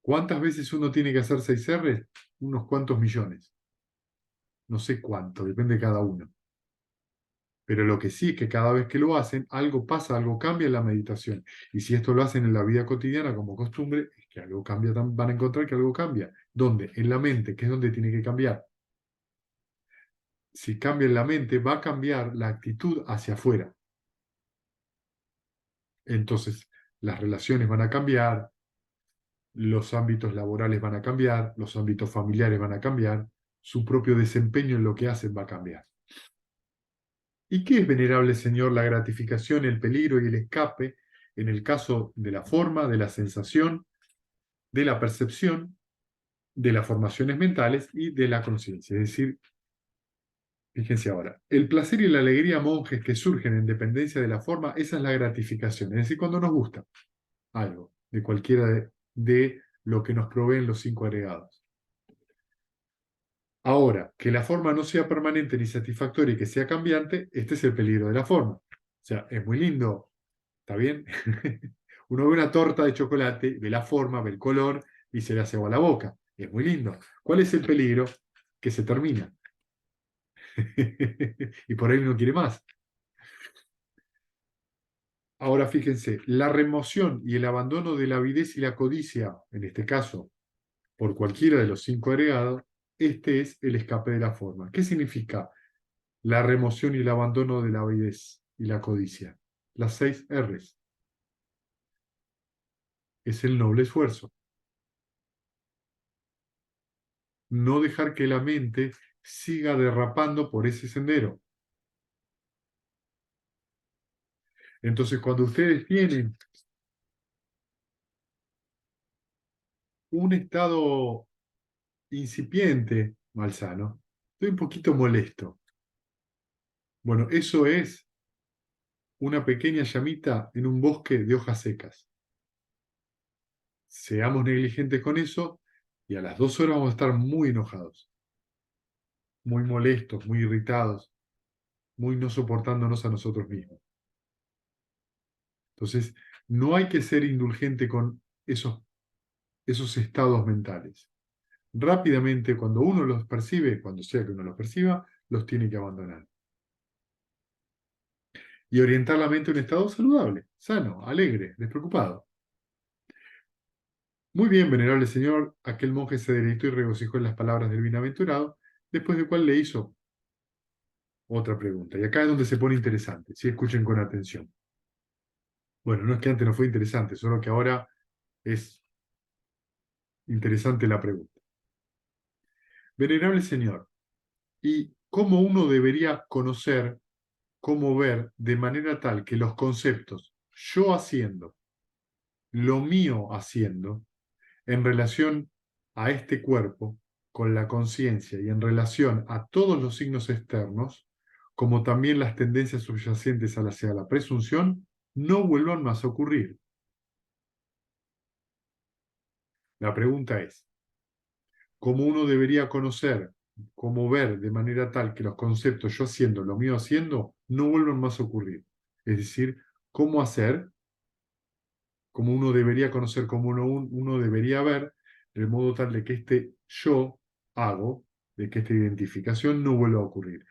¿Cuántas veces uno tiene que hacer seis R's? Unos cuantos millones. No sé cuánto, depende de cada uno. Pero lo que sí es que cada vez que lo hacen, algo pasa, algo cambia en la meditación. Y si esto lo hacen en la vida cotidiana como costumbre, es que algo cambia, van a encontrar que algo cambia. ¿Dónde? En la mente, que es donde tiene que cambiar. Si cambia en la mente, va a cambiar la actitud hacia afuera. Entonces, las relaciones van a cambiar, los ámbitos laborales van a cambiar, los ámbitos familiares van a cambiar, su propio desempeño en lo que hacen va a cambiar. ¿Y qué es, venerable señor, la gratificación, el peligro y el escape en el caso de la forma, de la sensación, de la percepción, de las formaciones mentales y de la conciencia? Es decir, fíjense ahora, el placer y la alegría, monjes, que surgen en dependencia de la forma, esa es la gratificación, es decir, cuando nos gusta algo, de cualquiera de lo que nos proveen los cinco agregados. Ahora, que la forma no sea permanente ni satisfactoria y que sea cambiante, este es el peligro de la forma. O sea, es muy lindo, ¿está bien? Uno ve una torta de chocolate, ve la forma, ve el color y se le hace agua a la boca. Es muy lindo. ¿Cuál es el peligro? Que se termina. Y por ahí uno quiere más. Ahora fíjense, la remoción y el abandono de la avidez y la codicia, en este caso, por cualquiera de los cinco agregados, este es el escape de la forma. ¿Qué significa la remoción y el abandono de la avidez y la codicia? Las seis R's. Es el noble esfuerzo. No dejar que la mente siga derrapando por ese sendero. Entonces, cuando ustedes tienen un estado incipiente, malsano, estoy un poquito molesto. Bueno, eso es una pequeña llamita en un bosque de hojas secas. Seamos negligentes con eso y a las 2 horas vamos a estar muy enojados, muy molestos, muy irritados, muy no soportándonos a nosotros mismos. Entonces, no hay que ser indulgente con esos estados mentales. Rápidamente, cuando uno los percibe, cuando sea que uno los perciba, los tiene que abandonar. Y orientar la mente a un estado saludable, sano, alegre, despreocupado. Muy bien, venerable señor, aquel monje se deleitó y regocijó en las palabras del bienaventurado, después de cual le hizo otra pregunta. Y acá es donde se pone interesante, si escuchen con atención. Bueno, no es que antes no fue interesante, solo que ahora es interesante la pregunta. Venerable señor, ¿y cómo uno debería conocer, cómo ver de manera tal que los conceptos yo haciendo, lo mío haciendo, en relación a este cuerpo, con la conciencia y en relación a todos los signos externos, como también las tendencias subyacentes hacia la presunción, no vuelvan más a ocurrir. La pregunta es, ¿cómo uno debería conocer, cómo ver de manera tal que los conceptos yo haciendo, lo mío haciendo, no vuelvan más a ocurrir? Es decir, ¿cómo hacer, cómo uno debería conocer, cómo uno debería ver, de modo tal de que este yo hago, de que esta identificación no vuelva a ocurrir?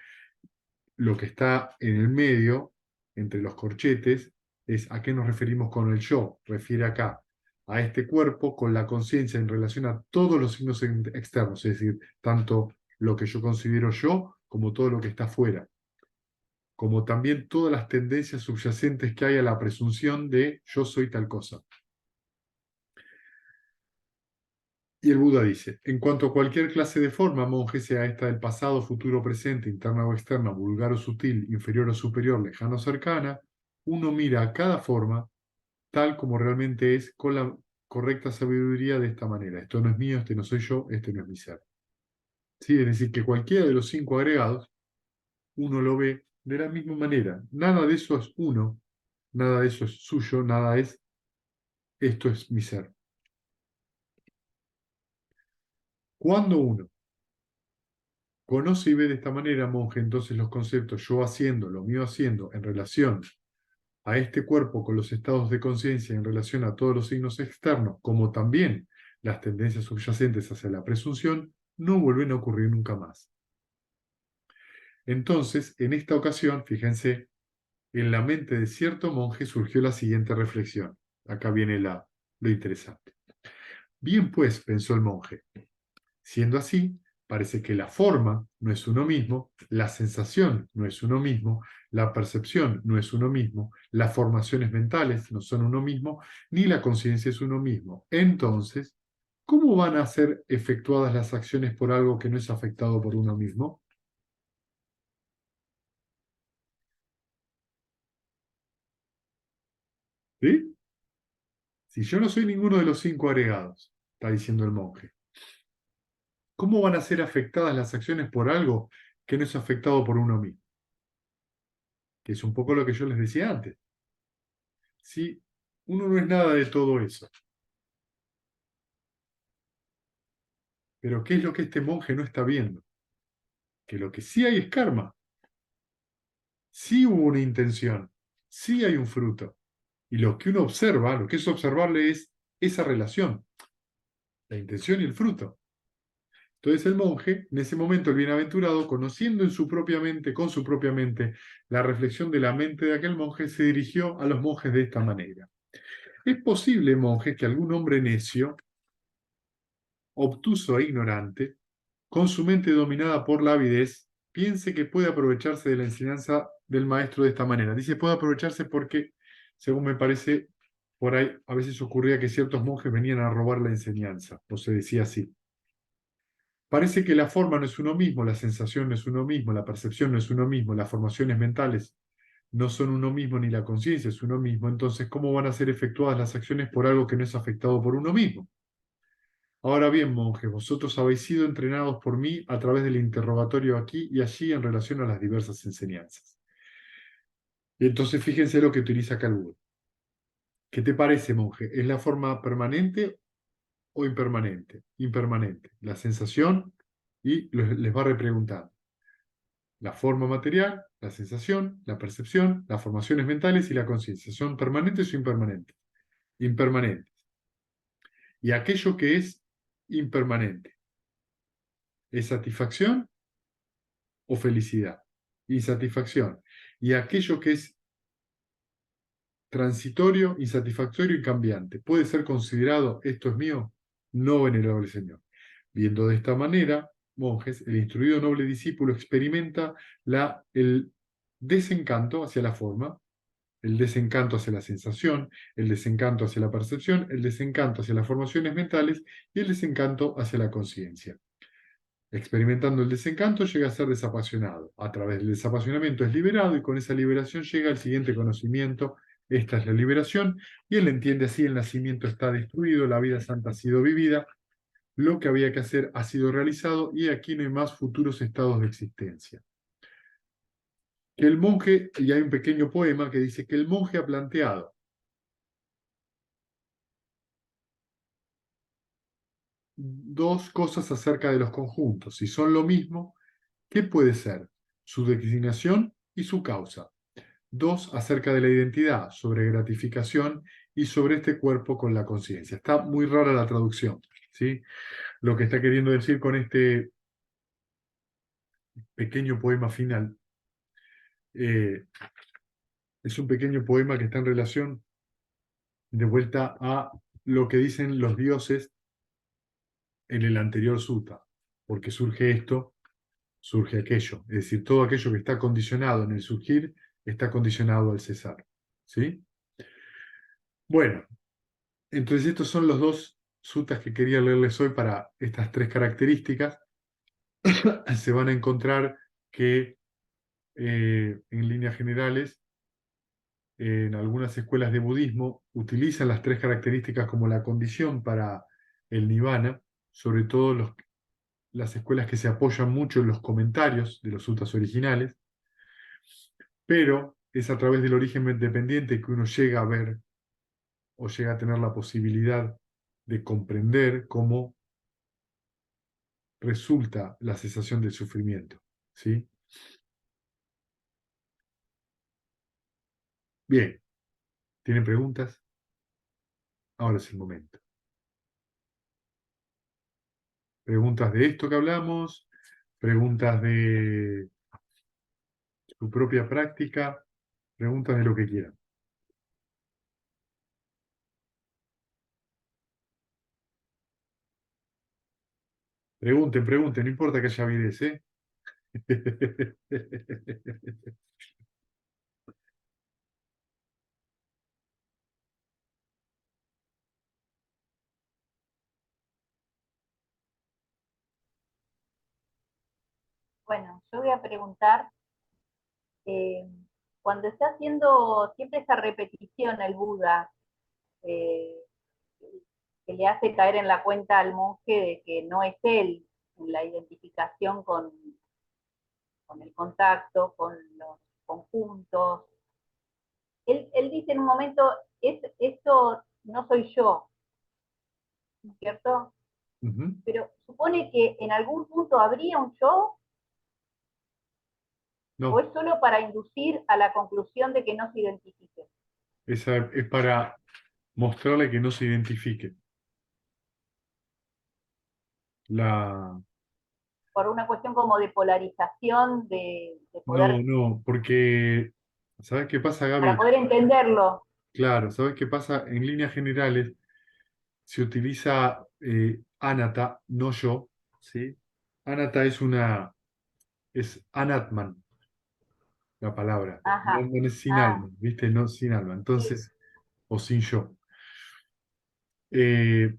Lo que está en el medio, entre los corchetes, es a qué nos referimos con el yo. Refiere acá a este cuerpo con la conciencia en relación a todos los signos externos, es decir, tanto lo que yo considero yo como todo lo que está afuera, como también todas las tendencias subyacentes que hay a la presunción de yo soy tal cosa. Y el Buda dice, en cuanto a cualquier clase de forma, monje, sea esta del pasado, futuro, presente, interna o externa, vulgar o sutil, inferior o superior, lejana o cercana, uno mira a cada forma tal como realmente es con la correcta sabiduría de esta manera. Esto no es mío, este no soy yo, este no es mi ser. ¿Sí? Es decir, que cualquiera de los 5 agregados, uno lo ve de la misma manera. Nada de eso es uno, nada de eso es suyo, nada es esto es mi ser. Cuando uno conoce y ve de esta manera, monje, entonces los conceptos yo haciendo, lo mío haciendo, en relación a este cuerpo con los estados de conciencia, en relación a todos los signos externos, como también las tendencias subyacentes hacia la presunción, no vuelven a ocurrir nunca más. Entonces, en esta ocasión, fíjense, en la mente de cierto monje surgió la siguiente reflexión. Acá viene lo interesante. Bien pues, pensó el monje, siendo así, parece que la forma no es uno mismo, la sensación no es uno mismo, la percepción no es uno mismo, las formaciones mentales no son uno mismo, ni la conciencia es uno mismo. Entonces, ¿cómo van a ser efectuadas las acciones por algo que no es afectado por uno mismo? ¿Sí? Si yo no soy ninguno de los 5 agregados, está diciendo el monje, ¿cómo van a ser afectadas las acciones por algo que no es afectado por uno mismo? Que es un poco lo que yo les decía antes. Si uno no es nada de todo eso, pero ¿qué es lo que este monje no está viendo? Que lo que sí hay es karma, sí hubo una intención, sí hay un fruto. Y lo que uno observa, lo que es observable es esa relación, la intención y el fruto. Entonces el monje, en ese momento el bienaventurado, conociendo en su propia mente, con su propia mente, la reflexión de la mente de aquel monje, se dirigió a los monjes de esta manera. Es posible, monje, que algún hombre necio, obtuso e ignorante, con su mente dominada por la avidez, piense que puede aprovecharse de la enseñanza del maestro de esta manera. Dice, puede aprovecharse porque, según me parece, por ahí a veces ocurría que ciertos monjes venían a robar la enseñanza, o se decía así. Parece que la forma no es uno mismo, la sensación no es uno mismo, la percepción no es uno mismo, las formaciones mentales no son uno mismo, ni la conciencia es uno mismo. Entonces, ¿cómo van a ser efectuadas las acciones por algo que no es afectado por uno mismo? Ahora bien, monjes, vosotros habéis sido entrenados por mí a través del interrogatorio aquí y allí en relación a las diversas enseñanzas. Y entonces fíjense lo que utiliza acá el Buda. ¿Qué te parece, monje? ¿Es la forma permanente o impermanente? Impermanente. La sensación y les va repreguntando. La forma material, la sensación, la percepción, las formaciones mentales y la conciencia. ¿Son permanentes o impermanentes? Impermanentes. Y aquello que es impermanente, ¿es satisfacción o felicidad? Insatisfacción. Y aquello que es transitorio, insatisfactorio y cambiante, ¿puede ser considerado esto es mío? No, venerable Señor. Viendo de esta manera, monjes, el instruido noble discípulo experimenta el desencanto hacia la forma, el desencanto hacia la sensación, el desencanto hacia la percepción, el desencanto hacia las formaciones mentales y el desencanto hacia la conciencia. Experimentando el desencanto llega a ser desapasionado. A través del desapasionamiento es liberado y con esa liberación llega al siguiente conocimiento. Esta es la liberación y él entiende así: el nacimiento está destruido, la vida santa ha sido vivida, lo que había que hacer ha sido realizado y aquí no hay más futuros estados de existencia. que el monje, y hay un pequeño poema que dice que el monje ha planteado dos cosas acerca de los conjuntos. Si son lo mismo, ¿qué puede ser? Su declinación y su causa. Dos, acerca de la identidad, sobre gratificación y sobre este cuerpo con la conciencia. Está muy rara la traducción, ¿sí? Lo que está queriendo decir con este pequeño poema final eh, es un pequeño poema que está en relación de vuelta a lo que dicen los dioses en el anterior sutta, porque surge esto, surge aquello, es decir, todo aquello que está condicionado en el surgir está condicionado al cesar, ¿sí? Bueno, entonces estos son los dos suttas que quería leerles hoy para estas tres características. Se van a encontrar que en líneas generales en algunas escuelas de budismo utilizan las tres características como la condición para el nirvana, sobre todo las escuelas que se apoyan mucho en los comentarios de los sutras originales, pero es a través del origen dependiente que uno llega a ver o llega a tener la posibilidad de comprender cómo resulta la cesación del sufrimiento. ¿Sí? Bien, ¿tienen preguntas? Ahora es el momento. Preguntas de esto que hablamos, preguntas de su propia práctica, preguntas de lo que quieran. Pregunten, pregunten, no importa que haya avidez, ¿eh? Bueno, yo voy a preguntar, eh, cuando está haciendo siempre esa repetición el Buda, eh, que le hace caer en la cuenta al monje de que no es él, en la identificación con el contacto, con los conjuntos. Él dice en un momento, esto no soy yo, ¿cierto? Ujú. Pero supone que en algún punto habría un yo, o No, es solo para inducir a la conclusión de que no se identifique. esa es para mostrarle que no se identifique. La... Por una cuestión como de polarización, de No, poder, no, porque, ¿sabes qué pasa, para Gaby? poder entenderlo. Claro, ¿sabes qué pasa? En líneas generales se utiliza anatta, no yo, ¿sí? Anatta es anatman, la palabra. No, Ajá, no es sin ah, alma, ¿viste? No sin alma. sí, Entonces, o sin yo. Eh,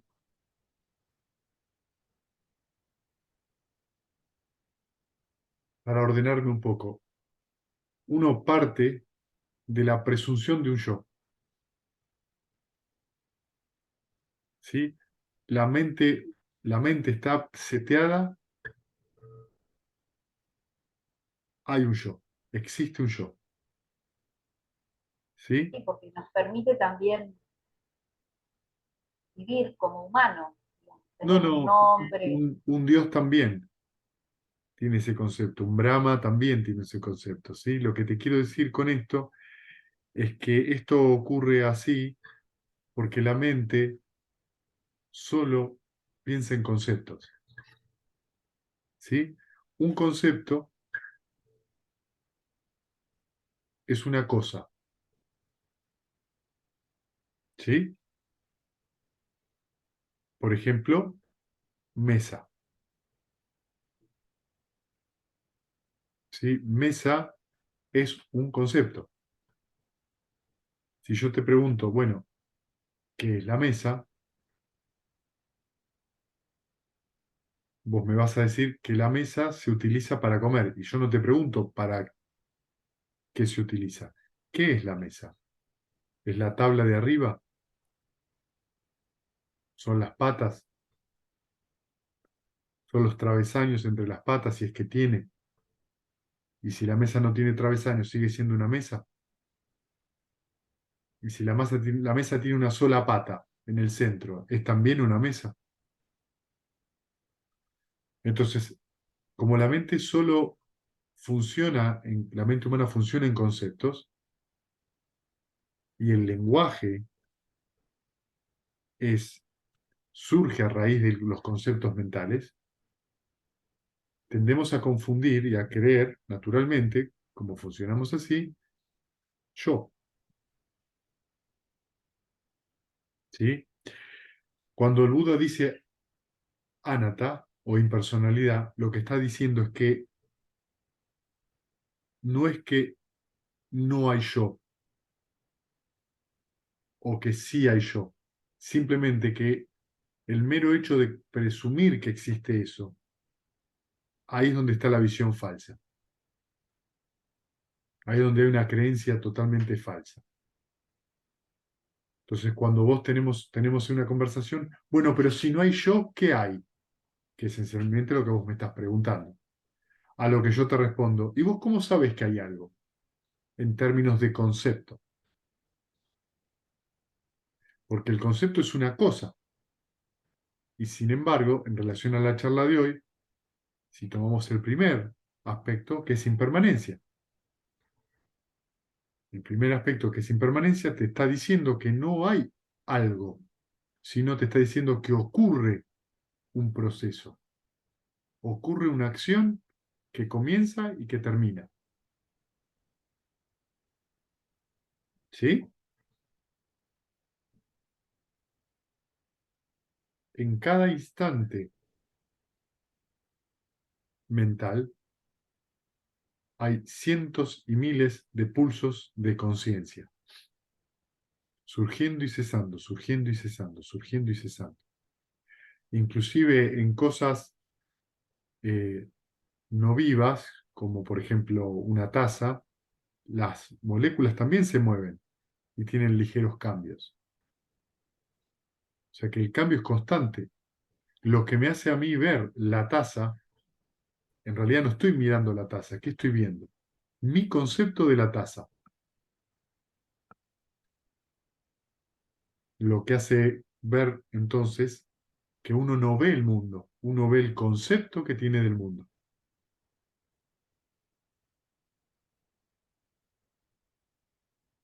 para ordenarme un poco, uno parte de la presunción de un yo, ¿sí? La mente, la mente está seteada, hay un yo, existe un yo, ¿sí? sí, porque nos permite también vivir como humanos, No, tener un no, nombre. un Dios también tiene ese concepto, un Brahma también tiene ese concepto, ¿sí? Lo que te quiero decir con esto es que esto ocurre así porque la mente solo piensa en conceptos, ¿sí? Un concepto es una cosa, ¿sí? Por ejemplo, mesa, ¿sí? Mesa es un concepto. Si yo te pregunto, bueno, ¿qué es la mesa? Vos me vas a decir que la mesa se utiliza para comer y yo no te pregunto para qué se utiliza. ¿Qué es la mesa? ¿Es la tabla de arriba? ¿Son las patas? ¿Son los travesaños entre las patas si es que tiene? Y si la mesa no tiene travesaño, sigue siendo una mesa. Y si la mesa tiene una sola pata en el centro, ¿es también una mesa? Entonces, como la mente humana funciona en conceptos, y el lenguaje es, surge a raíz de los conceptos mentales, tendemos a confundir y a creer, naturalmente, como funcionamos así, yo, ¿sí? Cuando el Buda dice anatta o impersonalidad, lo que está diciendo es que no es que no hay yo o que sí hay yo, simplemente que el mero hecho de presumir que existe eso, ahí es donde está la visión falsa, ahí es donde hay una creencia totalmente falsa. Entonces, cuando tenemos una conversación, bueno, pero si no hay yo, ¿qué hay? Que es esencialmente lo que vos me estás preguntando. A lo que yo te respondo, ¿y vos cómo sabes que hay algo? En términos de concepto. Porque el concepto es una cosa. Y sin embargo, en relación a la charla de hoy, si tomamos el primer aspecto, que es impermanencia. El primer aspecto, que es impermanencia, te está diciendo que no hay algo, sino te está diciendo que ocurre un proceso, ocurre una acción que comienza y que termina. ¿Sí? En cada instante mental hay cientos y miles de pulsos de conciencia, surgiendo y cesando, surgiendo y cesando, surgiendo y cesando. Inclusive en cosas eh, no vivas, como por ejemplo una taza, las moléculas también se mueven y tienen ligeros cambios. O sea que el cambio es constante. Lo que me hace a mí ver la taza, en realidad no estoy mirando la taza, ¿qué estoy viendo? Mi concepto de la taza. Lo que hace ver entonces que uno no ve el mundo, uno ve el concepto que tiene del mundo.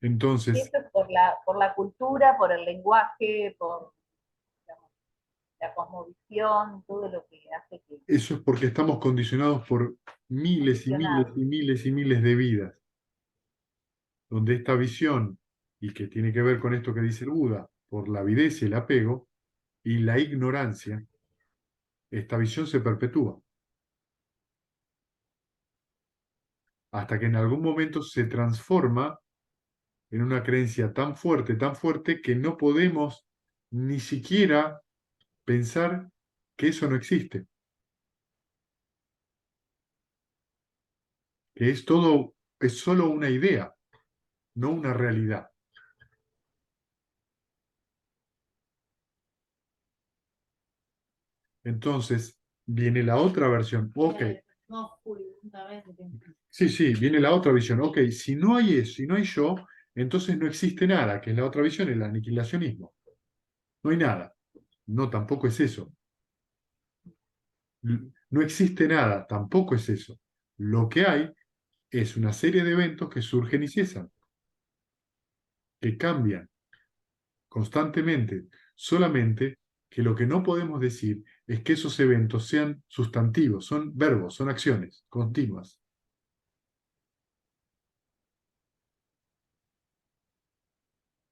Y Entonces, eso es por la cultura, por el lenguaje, por digamos, la cosmovisión, todo lo que hace que eso es porque estamos condicionados por miles y miles condicionado. y miles y miles de vidas, donde esta visión, y que tiene que ver con esto que dice el Buda, por la avidez y el apego y la ignorancia, esta visión se perpetúa, hasta que en algún momento se transforma en una creencia tan fuerte, que no podemos ni siquiera pensar que eso no existe, que es solo una idea, no una realidad. Entonces viene la otra versión. Ok, sí, sí, viene la otra visión. Ok, si no hay eso, si no hay yo, entonces no existe nada, que es la otra visión, el aniquilacionismo. No hay nada. No, tampoco es eso. No existe nada, tampoco es eso. Lo que hay es una serie de eventos que surgen y cesan, que cambian constantemente. Solamente que lo que no podemos decir es que esos eventos sean sustantivos, son verbos, son acciones continuas,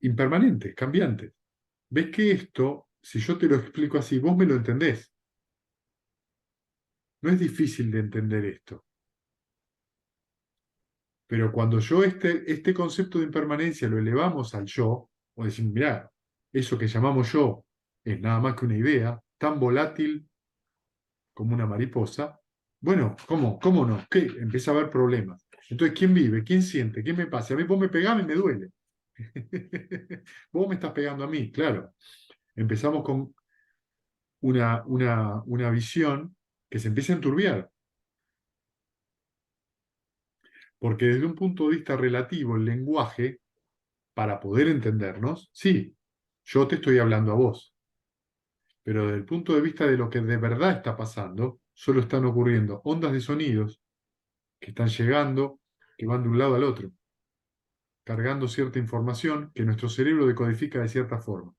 impermanentes, cambiantes. ¿Ves que esto, si yo te lo explico así, vos me lo entendés? No es difícil de entender esto. Pero cuando este concepto de impermanencia lo elevamos al yo, o decimos, mirá, eso que llamamos yo es nada más que una idea, tan volátil como una mariposa, bueno, ¿cómo no? ¿Qué? Empieza a haber problemas. Entonces, ¿quién vive? ¿Quién siente? ¿Qué me pasa? A mí vos me pegás y me duele. Vos me estás pegando a mí, claro. Empezamos con una visión que se empieza a enturbiar. Porque desde un punto de vista relativo, el lenguaje, para poder entendernos, sí, yo te estoy hablando a vos, pero desde el punto de vista de lo que de verdad está pasando, solo están ocurriendo ondas de sonidos que están llegando, que van de un lado al otro, cargando cierta información que nuestro cerebro decodifica de cierta forma.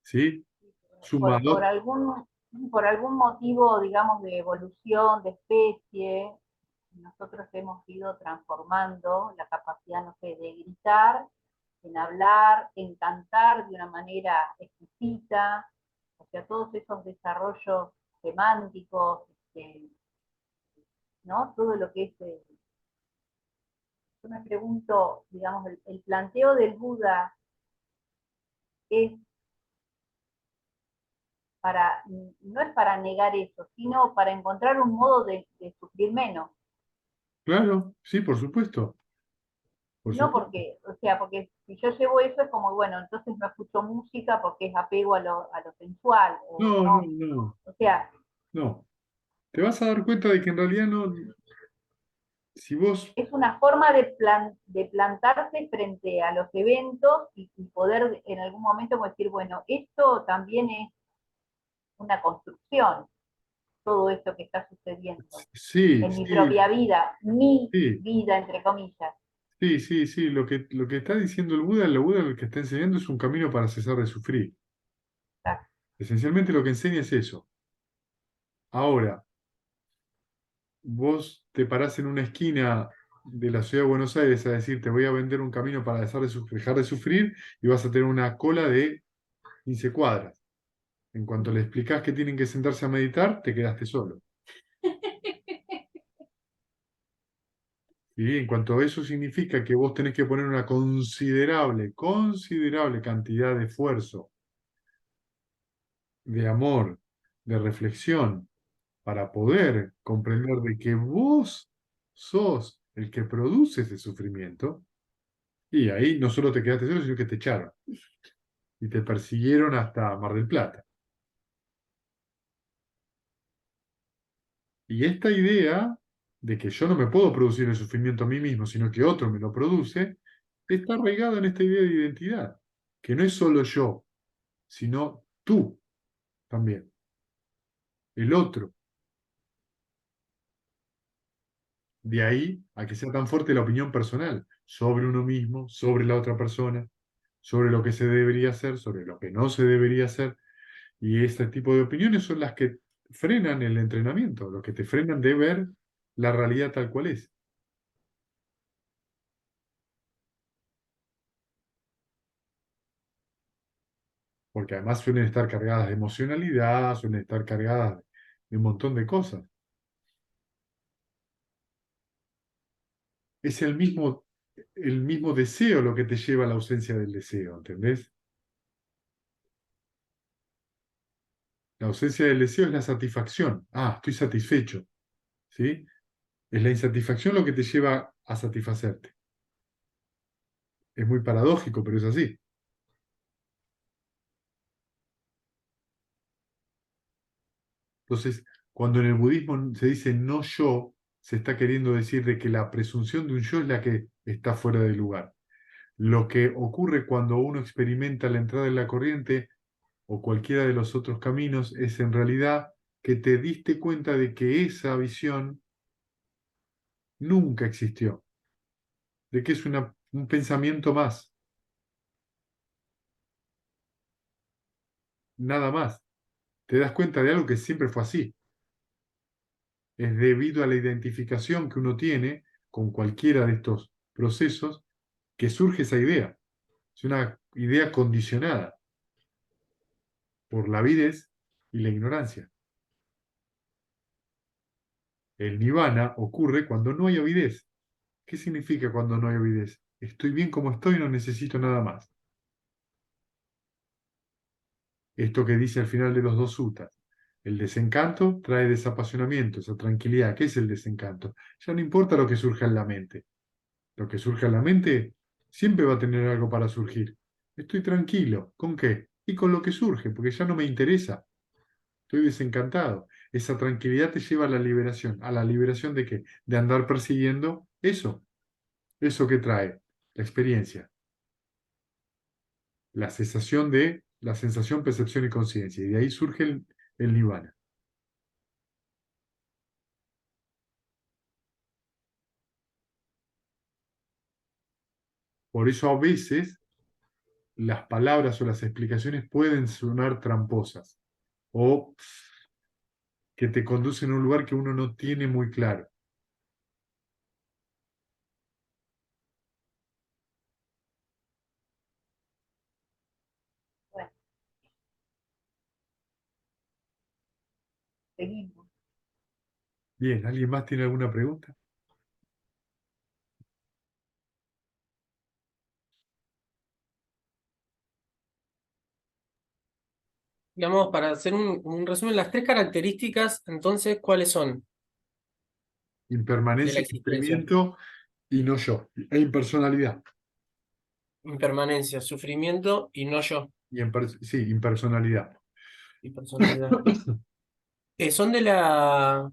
¿Sí? Por Sumado, por algún motivo, digamos, de evolución, de especie, nosotros hemos ido transformando la capacidad, no sé, de gritar, en hablar, en cantar de una manera exquisita, o sea, todos esos desarrollos semánticos, ¿no? Todo lo que es, yo me pregunto, digamos, el planteo del Buda es para, no es para negar eso, sino para encontrar un modo de sufrir menos. claro, sí, por supuesto, por No supuesto. porque, o sea, porque si yo llevo eso es como, bueno, entonces no escucho música porque es apego a lo sensual, o No, no, no. no, O sea, no. Te vas a dar cuenta de que en realidad no, si vos, es una forma de plantarse frente a los eventos y poder en algún momento decir, bueno, esto también es una construcción, todo esto que está sucediendo sí, en mi sí, propia vida, mi sí, vida, entre comillas. sí, sí, sí, lo que está diciendo el Buda lo que está enseñando es un camino para cesar de sufrir. Esencialmente lo que enseña es eso. Ahora, vos te parás en una esquina de la ciudad de Buenos Aires a decir, te voy a vender un camino para dejar de sufrir y vas a tener una cola de 15 cuadras. En cuanto le explicás que tienen que sentarse a meditar, te quedaste solo. Y en cuanto a eso significa que vos tenés que poner una considerable cantidad de esfuerzo, de amor, de reflexión, para poder comprender de que vos sos el que produce ese sufrimiento, y ahí no solo te quedaste solo, sino que te echaron y te persiguieron hasta Mar del Plata. Y esta idea de que yo no me puedo producir el sufrimiento a mí mismo, sino que otro me lo produce, está arraigada en esta idea de identidad, que no es solo yo, sino tú también, el otro. De ahí a que sea tan fuerte la opinión personal sobre uno mismo, sobre la otra persona, sobre lo que se debería hacer, sobre lo que no se debería hacer. Y este tipo de opiniones son las que frenan el entrenamiento, los que te frenan de ver la realidad tal cual es. Porque además suelen estar cargadas de emocionalidad, suelen estar cargadas de un montón de cosas. Es el mismo deseo lo que te lleva a la ausencia del deseo, ¿entendés? La ausencia del deseo es la satisfacción. Ah, estoy satisfecho, ¿sí? Es la insatisfacción lo que te lleva a satisfacerte. Es muy paradójico, pero es así. Entonces, cuando en el budismo se dice no yo, se está queriendo decir de que la presunción de un yo es la que está fuera de lugar. Lo que ocurre cuando uno experimenta la entrada en la corriente o cualquiera de los otros caminos es en realidad que te diste cuenta de que esa visión nunca existió, de que es un pensamiento más, nada más. Te das cuenta de algo que siempre fue así. Es debido a la identificación que uno tiene con cualquiera de estos procesos que surge esa idea. Es una idea condicionada por la avidez y la ignorancia. El nirvana ocurre cuando no hay avidez. ¿Qué significa cuando no hay avidez? Estoy bien como estoy, no necesito nada más. Esto que dice al final de los dos suttas. El desencanto trae desapasionamiento, esa tranquilidad. ¿Qué es el desencanto? Ya no importa lo que surja en la mente. Lo que surja en la mente siempre va a tener algo para surgir. Estoy tranquilo. ¿Con qué? Y con lo que surge, porque ya no me interesa. Estoy desencantado. esa tranquilidad te lleva a la liberación. ¿A la liberación de qué? De andar persiguiendo eso. ¿Eso que trae? La experiencia. La cesación de la sensación, percepción y conciencia. Y de ahí surge el nirvana. Por eso a veces las palabras o las explicaciones pueden sonar tramposas o que te conducen a un lugar que uno no tiene muy claro. Bueno, seguimos. Bien, ¿alguien más tiene alguna pregunta? Digamos, para hacer un resumen, las tres características, entonces, ¿cuáles son de la Impermanencia, existencia? sufrimiento y no yo. E impersonalidad. Impermanencia, sufrimiento y no yo, Sí, impersonalidad. y personalidad. Son de la,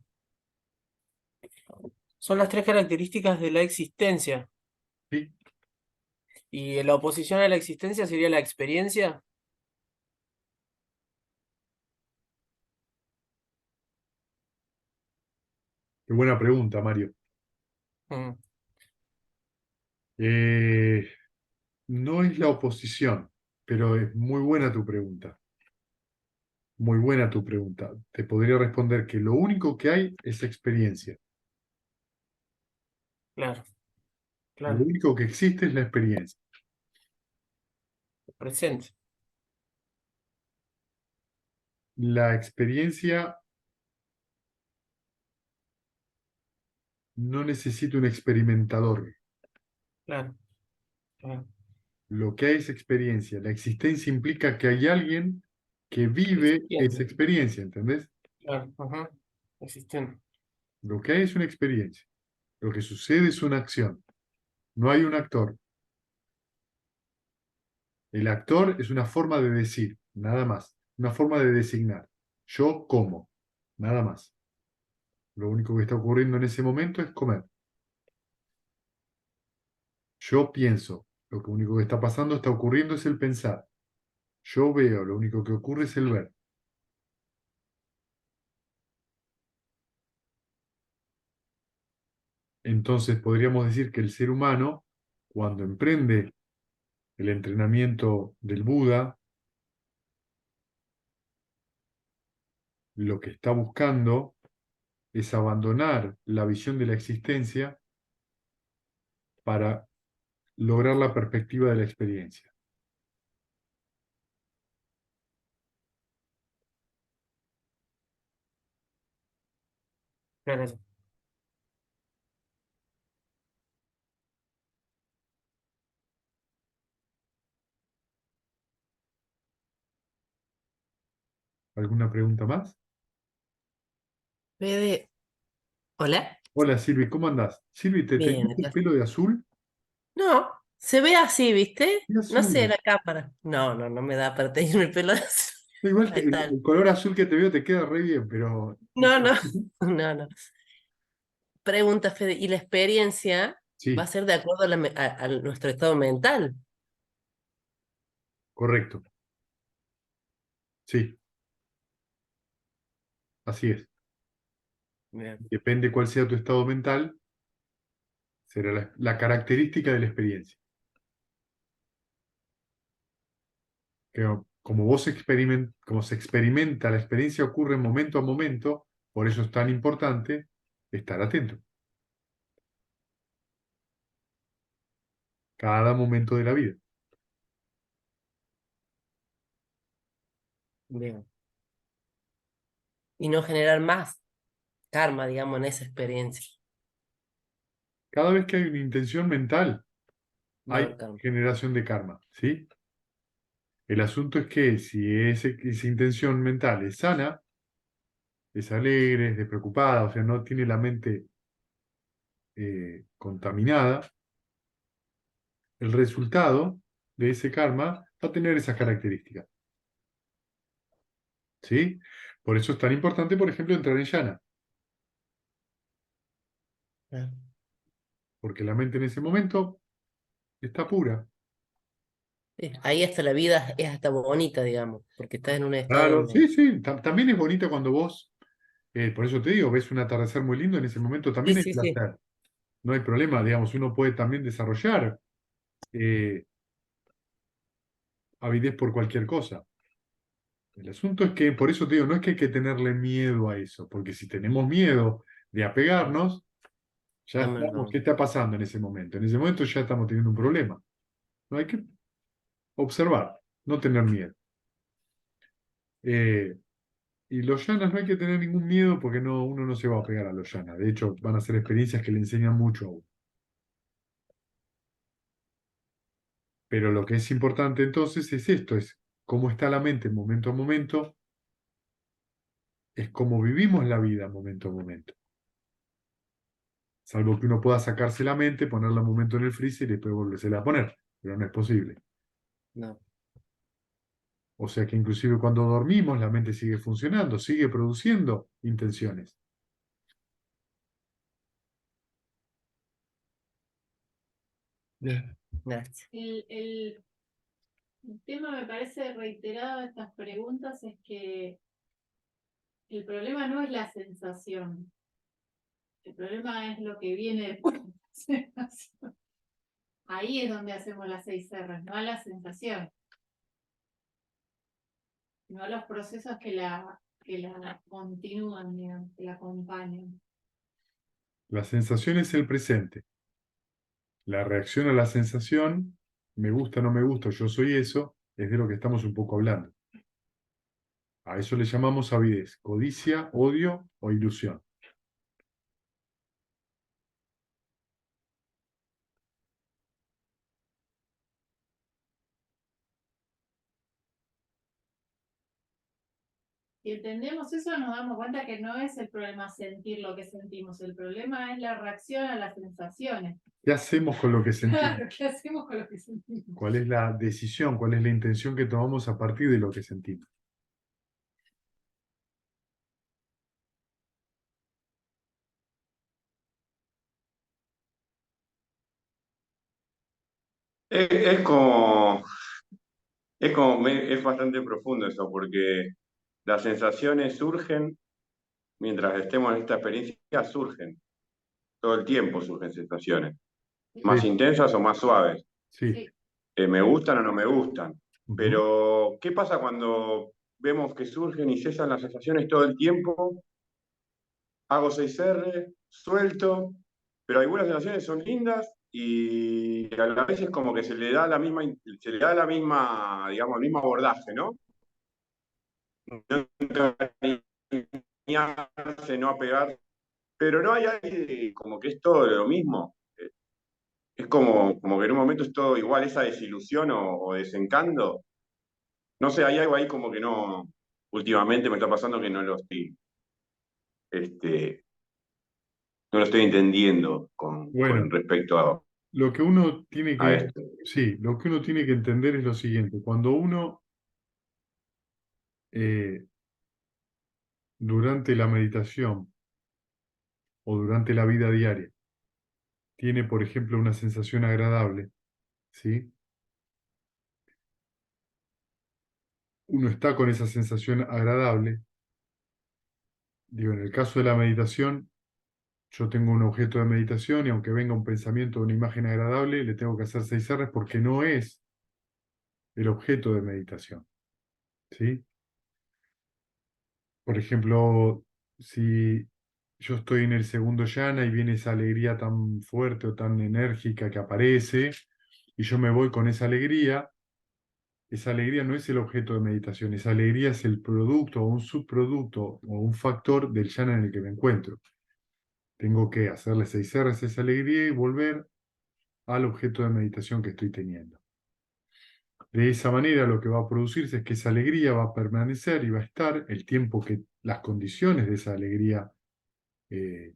son las tres características de la existencia. Sí, Y la oposición a la existencia sería la experiencia. qué buena pregunta, Mario. Mm, Eh, no es la oposición, pero es muy buena tu pregunta. Muy buena tu pregunta. Te podría responder que lo único que hay es experiencia. claro, Lo claro, único que existe es la experiencia. presente. La experiencia no necesita un experimentador. Claro, claro. Lo que hay es experiencia. La existencia implica que hay alguien que vive esa Existiendo, experiencia, ¿entendés? claro, ajá, existiendo. Lo que hay es una experiencia. Lo que sucede es una acción. No hay un actor. El actor es una forma de decir, nada más. Una forma de designar. Yo como, nada más. Lo único que está ocurriendo en ese momento es comer. Yo pienso. Lo único que está pasando, está ocurriendo es el pensar. Yo veo. Lo único que ocurre es el ver. Entonces podríamos decir que el ser humano, cuando emprende el entrenamiento del Buda, lo que está buscando es abandonar la visión de la existencia para lograr la perspectiva de la experiencia. Claro. ¿Alguna pregunta más? Fede, hola. Hola Silvi, ¿cómo andás? Silvi, ¿te Bien, teñiste el acá. pelo de azul? No, se ve así, ¿viste? ¿Qué No sé, azul? la cámara. No, no, no me da para teñirme el pelo así. Igual Ahí está. el color azul que te veo te queda re bien, pero No, no, no, no. Pregunta, Fede, ¿y la experiencia va a sí, ser de acuerdo a, a nuestro estado mental? correcto. Sí, así es. Bien, Depende cuál sea tu estado mental, será la característica de la experiencia. Que como se experimenta, la experiencia ocurre momento a momento, por eso es tan importante estar atento. Cada momento de la vida. bien. Y no generar más karma, digamos, en esa experiencia. Cada vez que hay una intención mental, Va a hay haber karma. generación de karma, ¿sí? El asunto es que si esa intención mental es sana, es alegre, es despreocupada, o sea, no tiene la mente contaminada, el resultado de ese karma va a tener esas características, ¿sí? Por eso es tan importante, por ejemplo, entrar en llana, Claro. porque la mente en ese momento está pura. Sí, ahí hasta la vida es hasta bonita, digamos, porque estás en un estado Claro, sí, donde... sí. También es bonita cuando vos, por eso te digo, ves un atardecer muy lindo, en ese momento Sí, también hay sí, sí. placer. No hay problema, digamos, uno puede también desarrollar eh, avidez por cualquier cosa. El asunto es que, por eso te digo, no es que hay que tenerle miedo a eso, porque si tenemos miedo de apegarnos, ya No, me- estamos, no, ¿qué está pasando en ese momento? En ese momento ya estamos teniendo un problema. No hay que observar, no tener miedo. Eh, y los llanas no hay que tener ningún miedo porque no, uno no se va a pegar a los llanas. De hecho, van a ser experiencias que le enseñan mucho a uno. Pero lo que es importante entonces es esto, es cómo está la mente momento a momento, es cómo vivimos la vida momento a momento. Salvo que uno pueda sacarse la mente, ponerla un momento en el freezer y después volvérsela a poner. Pero no es posible. no. O sea que inclusive cuando dormimos la mente sigue funcionando, sigue produciendo intenciones. Bien, gracias. El tema me parece reiterado de estas preguntas es que el problema no es la sensación, el problema es lo que viene después de la sensación. Ahí es donde hacemos las 6 R's, no a la sensación, no a los procesos que la continúan, digamos, que la acompañan. La sensación es el presente. La reacción a la sensación, me gusta, no me gusta, yo soy eso, es de lo que estamos un poco hablando. A eso le llamamos avidez, codicia, odio o ilusión. Si entendemos eso, nos damos cuenta que no es el problema sentir lo que sentimos, el problema es la reacción a las sensaciones. ¿Qué hacemos con lo que sentimos? Claro, ¿qué hacemos con lo que sentimos? ¿Cuál es la decisión, cuál es la intención que tomamos a partir de lo que sentimos? Es, es como, es bastante profundo eso, porque las sensaciones surgen mientras estemos en esta experiencia, surgen. Todo el tiempo surgen sensaciones, más Sí, intensas o más suaves. sí. Sí, Me gustan o no me gustan. Ujú. Pero, ¿qué pasa cuando vemos que surgen y cesan las sensaciones todo el tiempo? Hago 6R, suelto, pero algunas sensaciones son lindas y a la vez es como que digamos, el mismo abordaje, ¿no? No encariñarse, no apegar, pero no hay ahí como que es todo lo mismo. Es como que en un momento es todo igual, esa desilusión o desencanto. No sé, hay algo ahí como que no, últimamente me está pasando que este, no lo estoy entendiendo con Bueno, respecto lo que uno tiene a que, esto. sí, lo que uno tiene que entender es lo siguiente. Cuando uno, eh, durante la meditación o durante la vida diaria, tiene, por ejemplo, una sensación agradable, ¿sí? Uno está con esa sensación agradable. Digo, en el caso de la meditación, yo tengo un objeto de meditación y aunque venga un pensamiento o una imagen agradable, le tengo que hacer 6 R's porque no es el objeto de meditación, ¿sí? Por ejemplo, si yo estoy en el segundo yana y viene esa alegría tan fuerte o tan enérgica que aparece, y yo me voy con esa alegría no es el objeto de meditación, esa alegría es el producto o un subproducto o un factor del yana en el que me encuentro. Tengo que hacerle 6 R's a esa alegría y volver al objeto de meditación que estoy teniendo. De esa manera lo que va a producirse es que esa alegría va a permanecer y va a estar el tiempo que las condiciones de esa alegría eh,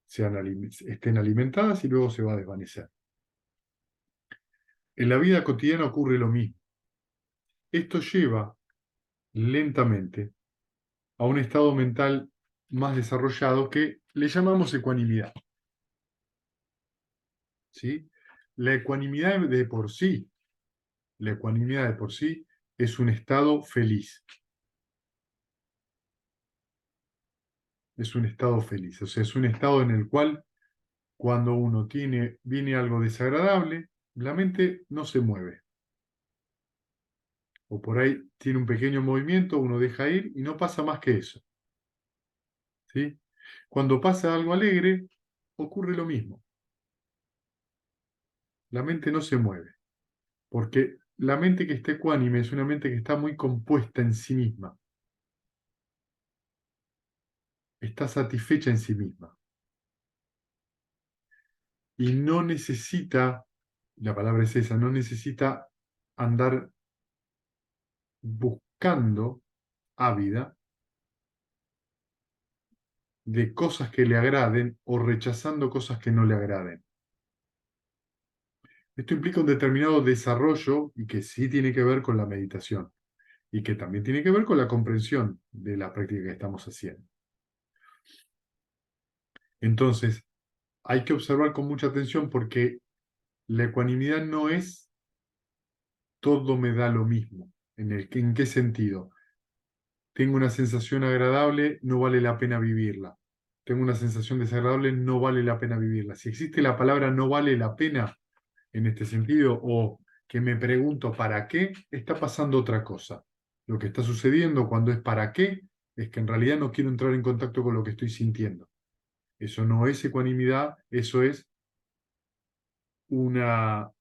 estén alimentadas y luego se va a desvanecer. En la vida cotidiana ocurre lo mismo. Esto lleva lentamente a un estado mental más desarrollado que le llamamos ecuanimidad. ¿Sí? La ecuanimidad de por sí, la ecuanimidad de por sí es un estado feliz. Es un estado feliz. O sea, es un estado en el cual cuando uno viene algo desagradable, la mente no se mueve. O por ahí tiene un pequeño movimiento, uno deja ir y no pasa más que eso. ¿Sí? Cuando pasa algo alegre, ocurre lo mismo. La mente no se mueve, porque la mente que está ecuánime es una mente que está muy compuesta en sí misma. Está satisfecha en sí misma. Y no necesita, la palabra es esa, no necesita andar buscando ávida de cosas que le agraden o rechazando cosas que no le agraden. Esto implica un determinado desarrollo y que sí tiene que ver con la meditación y que también tiene que ver con la comprensión de la práctica que estamos haciendo. Entonces, hay que observar con mucha atención porque la ecuanimidad no es todo me da lo mismo. ¿En qué sentido? Tengo una sensación agradable, no vale la pena vivirla. Tengo una sensación desagradable, no vale la pena vivirla. Si existe la palabra no vale la pena en este sentido, o que me pregunto para qué, está pasando otra cosa. Lo que está sucediendo cuando es para qué, es que en realidad no quiero entrar en contacto con lo que estoy sintiendo. Eso no es ecuanimidad, eso es una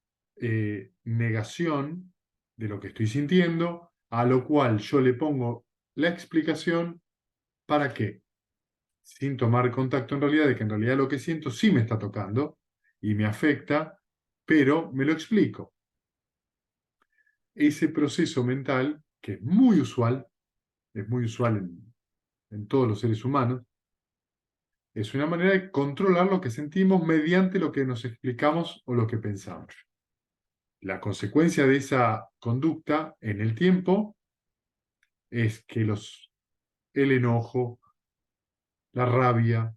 negación de lo que estoy sintiendo, a lo cual yo le pongo la explicación para qué, sin tomar contacto en realidad de que en realidad lo que siento sí me está tocando y me afecta, pero me lo explico. Ese proceso mental, que es muy usual en todos los seres humanos, es una manera de controlar lo que sentimos mediante lo que nos explicamos o lo que pensamos. La consecuencia de esa conducta en el tiempo es que el enojo, la rabia,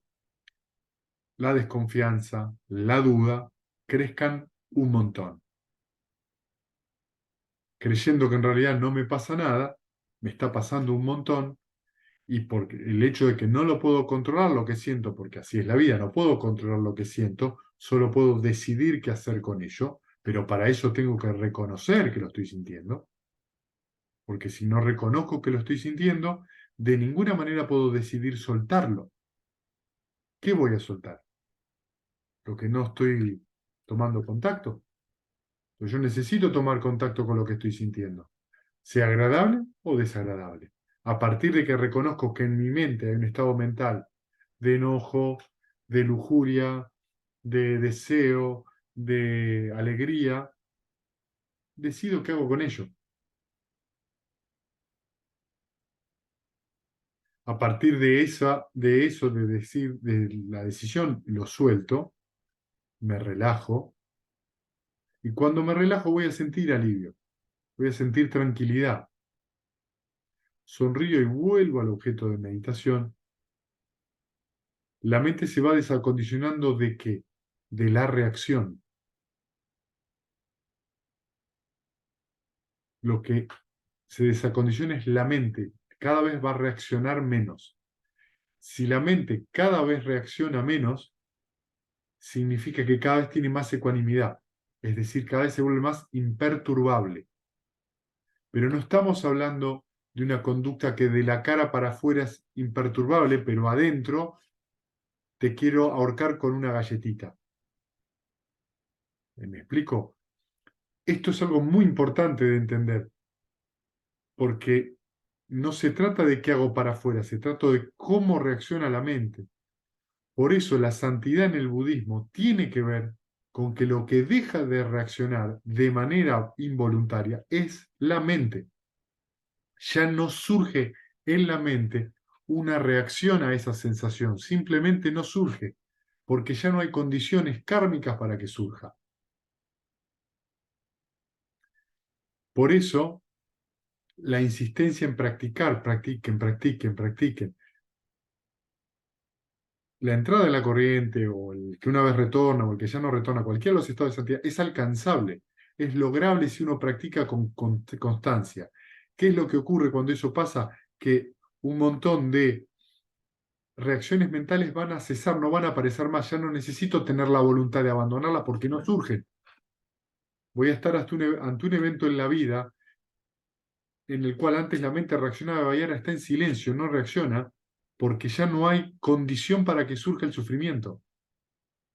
la desconfianza, la duda, crezcan un montón. Creyendo que en realidad no me pasa nada, me está pasando un montón, y porque el hecho de que no lo puedo controlar lo que siento, porque así es la vida, no puedo controlar lo que siento, solo puedo decidir qué hacer con ello, pero para eso tengo que reconocer que lo estoy sintiendo, porque si no reconozco que lo estoy sintiendo, de ninguna manera puedo decidir soltarlo. ¿Qué voy a soltar? Lo que no estoy tomando contacto. Pues yo necesito tomar contacto con lo que estoy sintiendo, sea agradable o desagradable. A partir de que reconozco que en mi mente hay un estado mental de enojo, de lujuria, de deseo, de alegría, decido qué hago con ello. A partir de eso, de decir, de la decisión, lo suelto, me relajo, y cuando me relajo voy a sentir alivio, voy a sentir tranquilidad. Sonrío y vuelvo al objeto de meditación. La mente se va desacondicionando ¿de qué? De la reacción. Lo que se desacondiciona es la mente. Cada vez va a reaccionar menos. Si la mente cada vez reacciona menos, significa que cada vez tiene más ecuanimidad. Es decir, cada vez se vuelve más imperturbable. Pero no estamos hablando de una conducta que de la cara para afuera es imperturbable, pero adentro te quiero ahorcar con una galletita. ¿Me explico? Esto es algo muy importante de entender, porque no se trata de qué hago para afuera, se trata de cómo reacciona la mente. Por eso la santidad en el budismo tiene que ver con que lo que deja de reaccionar de manera involuntaria es la mente. Ya no surge en la mente una reacción a esa sensación, simplemente no surge, porque ya no hay condiciones kármicas para que surja. Por eso la insistencia en practicar, practiquen, practiquen, practiquen. La entrada en la corriente o el que una vez retorna o el que ya no retorna, cualquiera de los estados de santidad, es alcanzable, es lograble si uno practica con constancia. ¿Qué es lo que ocurre cuando eso pasa? Que un montón de reacciones mentales van a cesar, no van a aparecer más, ya no necesito tener la voluntad de abandonarla porque no surgen. Voy a estar ante un evento en la vida en el cual antes la mente reaccionaba y ahora está en silencio, no reacciona, porque ya no hay condición para que surja el sufrimiento.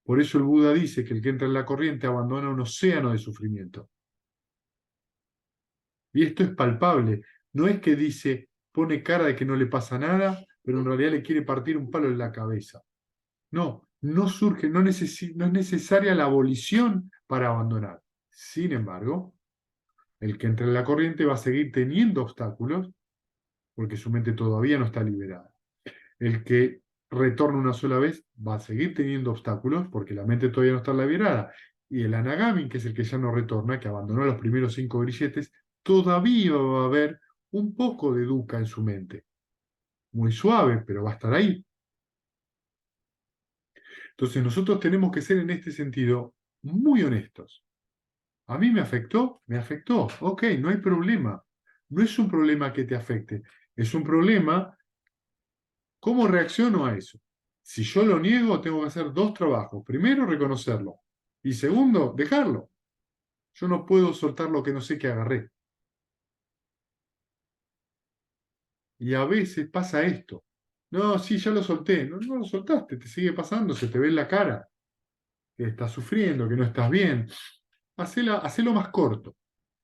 Por eso el Buda dice que el que entra en la corriente abandona un océano de sufrimiento. Y esto es palpable. No es que dice, pone cara de que no le pasa nada, pero en realidad le quiere partir un palo en la cabeza. No, no surge, no es necesaria la abolición para abandonar. Sin embargo, el que entra en la corriente va a seguir teniendo obstáculos porque su mente todavía no está liberada. El que retorna una sola vez va a seguir teniendo obstáculos porque la mente todavía no está liberada. Y el anagami, que es el que ya no retorna, que abandonó los primeros 5 grilletes, todavía va a haber un poco de dukkha en su mente. Muy suave, pero va a estar ahí. Entonces nosotros tenemos que ser en este sentido muy honestos. A mí me afectó, me afectó. Ok, no hay problema. No es un problema que te afecte, es un problema cómo reacciono a eso. Si yo lo niego, tengo que hacer dos trabajos. Primero, reconocerlo. Y segundo, dejarlo. Yo no puedo soltar lo que no sé que agarré. Y a veces pasa esto. No, sí, ya lo solté. No, no lo soltaste, te sigue pasando, se te ve en la cara que estás sufriendo, que no estás bien. Hacelo más corto.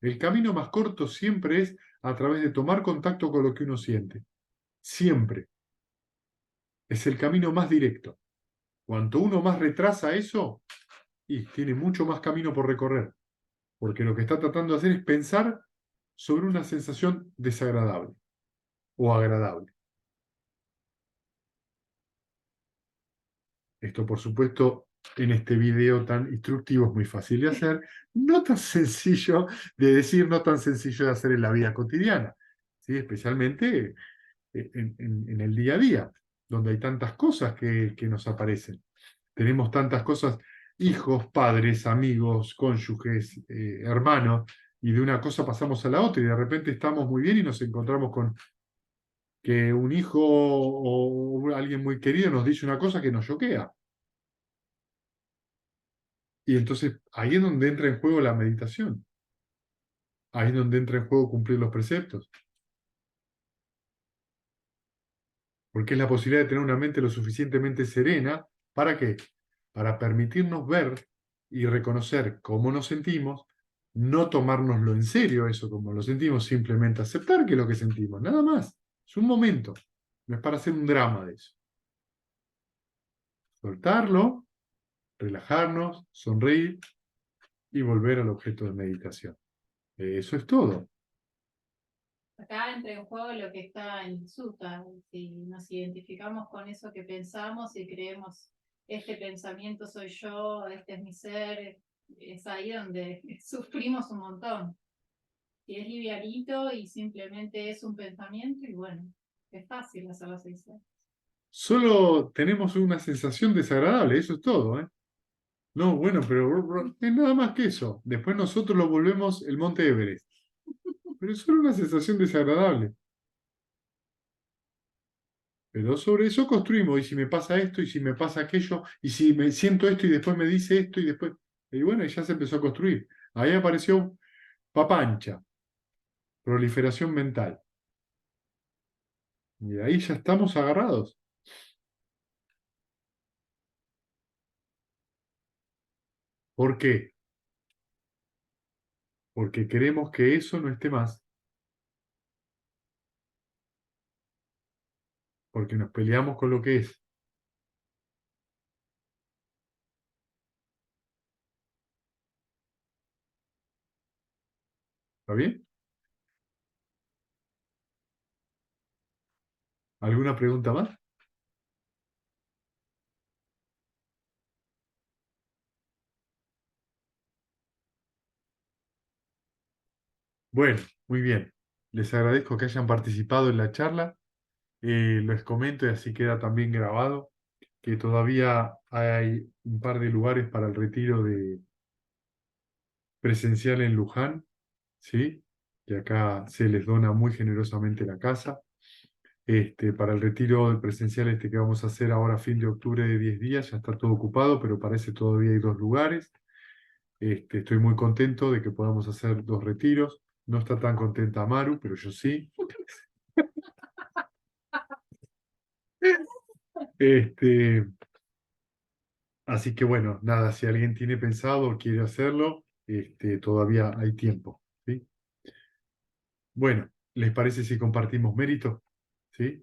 El camino más corto siempre es a través de tomar contacto con lo que uno siente. Siempre. Es el camino más directo. Cuanto uno más retrasa eso, y tiene mucho más camino por recorrer. Porque lo que está tratando de hacer es pensar sobre una sensación desagradable o agradable. Esto, por supuesto, en este video tan instructivo es muy fácil de hacer, no tan sencillo de decir, no tan sencillo de hacer en la vida cotidiana, ¿sí? Especialmente en el día a día, donde hay tantas cosas que nos aparecen. Tenemos tantas cosas, hijos, padres, amigos, cónyuges, hermanos, y de una cosa pasamos a la otra y de repente estamos muy bien y nos encontramos con que un hijo o alguien muy querido nos dice una cosa que nos choquea. Y entonces ahí es donde entra en juego la meditación. Ahí es donde entra en juego cumplir los preceptos. Porque es la posibilidad de tener una mente lo suficientemente serena. ¿Para qué? Para permitirnos ver y reconocer cómo nos sentimos, no tomárnoslo en serio eso como lo sentimos, simplemente aceptar que es lo que sentimos, nada más. Es un momento. No es para hacer un drama de eso. Soltarlo, relajarnos, sonreír y volver al objeto de meditación. Eso es todo. Acá entra en juego lo que está en Sutta. Si nos identificamos con eso que pensamos y creemos, este pensamiento soy yo, este es mi ser, es ahí donde sufrimos un montón. Si es livianito y simplemente es un pensamiento, y bueno, es fácil hacerlo así. Solo tenemos una sensación desagradable, eso es todo, ¿eh? No, bueno, pero es nada más que eso. Después nosotros lo volvemos el Monte Everest. Pero es solo una sensación desagradable. Pero sobre eso construimos. Y si me pasa esto, y si me pasa aquello, y si me siento esto, y después me dice esto, y después. Y bueno, ya se empezó a construir. Ahí apareció papancha, proliferación mental. Y de ahí ya estamos agarrados. ¿Por qué? Porque queremos que eso no esté más. Porque nos peleamos con lo que es. ¿Está bien? ¿Alguna pregunta más? Bueno, muy bien. Les agradezco que hayan participado en la charla. Les comento, y así queda también grabado, que todavía hay un par de lugares para el retiro presencial en Luján, ¿sí? Que acá se les dona muy generosamente la casa. Para el retiro presencial que vamos a hacer ahora a fin de octubre de 10 días, ya está todo ocupado, pero parece todavía hay 2 lugares. Estoy muy contento de que podamos hacer 2 retiros. No está tan contenta Maru, pero yo sí. Este, Así que bueno, nada, si alguien tiene pensado o quiere hacerlo, todavía hay tiempo, ¿sí? Bueno, ¿les parece si compartimos mérito? ¿Sí?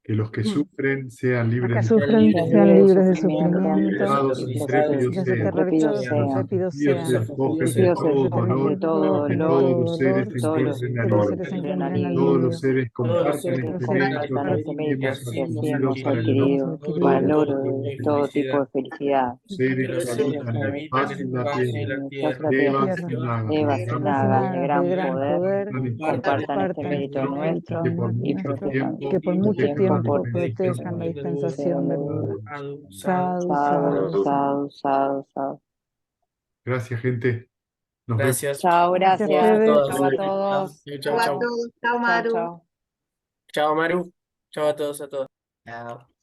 Que los que sufren sean libres Acá de sufren, libres sean de libres de sufrimiento, sufrimientos, pecados, intrépidos los sean, intrépidos aterrorizados, sean, intrépidos y Dios se sean, despojen de Dios se todo despojen de dolor, todo que de dolor, todos todo los seres dolor, encuentren que los alivio. seres encuentren encuentren Todos alivio. los alivio, seres todos los compartan seres los este seres mérito Compartan que ese mérito hemos que hemos así adquirido hemos para el que logro hemos adquirido de para el adquirido, todo logro tipo de de todo tipo felicidad. de felicidad. Que seres los que seres habitan que en habitan paz en en la paz tierra, en la En tierra, nuestra tierra, Devas y tierra, Nagas, de Devas y gran y Nagas poder, de nagas de gran gran poder, poder, compartan este compartan mérito este compartan mérito este nuestro mérito nuestro y que por mucho nuestro, y y tiempo que por mucho mucho protejan la tiempo tiempo dispensación protejan del la sea dispensación del luz. Buda. sadhu, sadhu, Sadhu, Sadhu, sadhu, sadhu. sadhu. sadhu, sadhu, sadhu. Gracias, gente. Nos vemos. Gracias Chao, a Gracias, todos, a gracias. Fede. todas. Chao a todos. Chau, chau, Chao a chau. todos, chao Chao, Maru. chao. Chao, Maru. Chao a todos, a todas. Chao.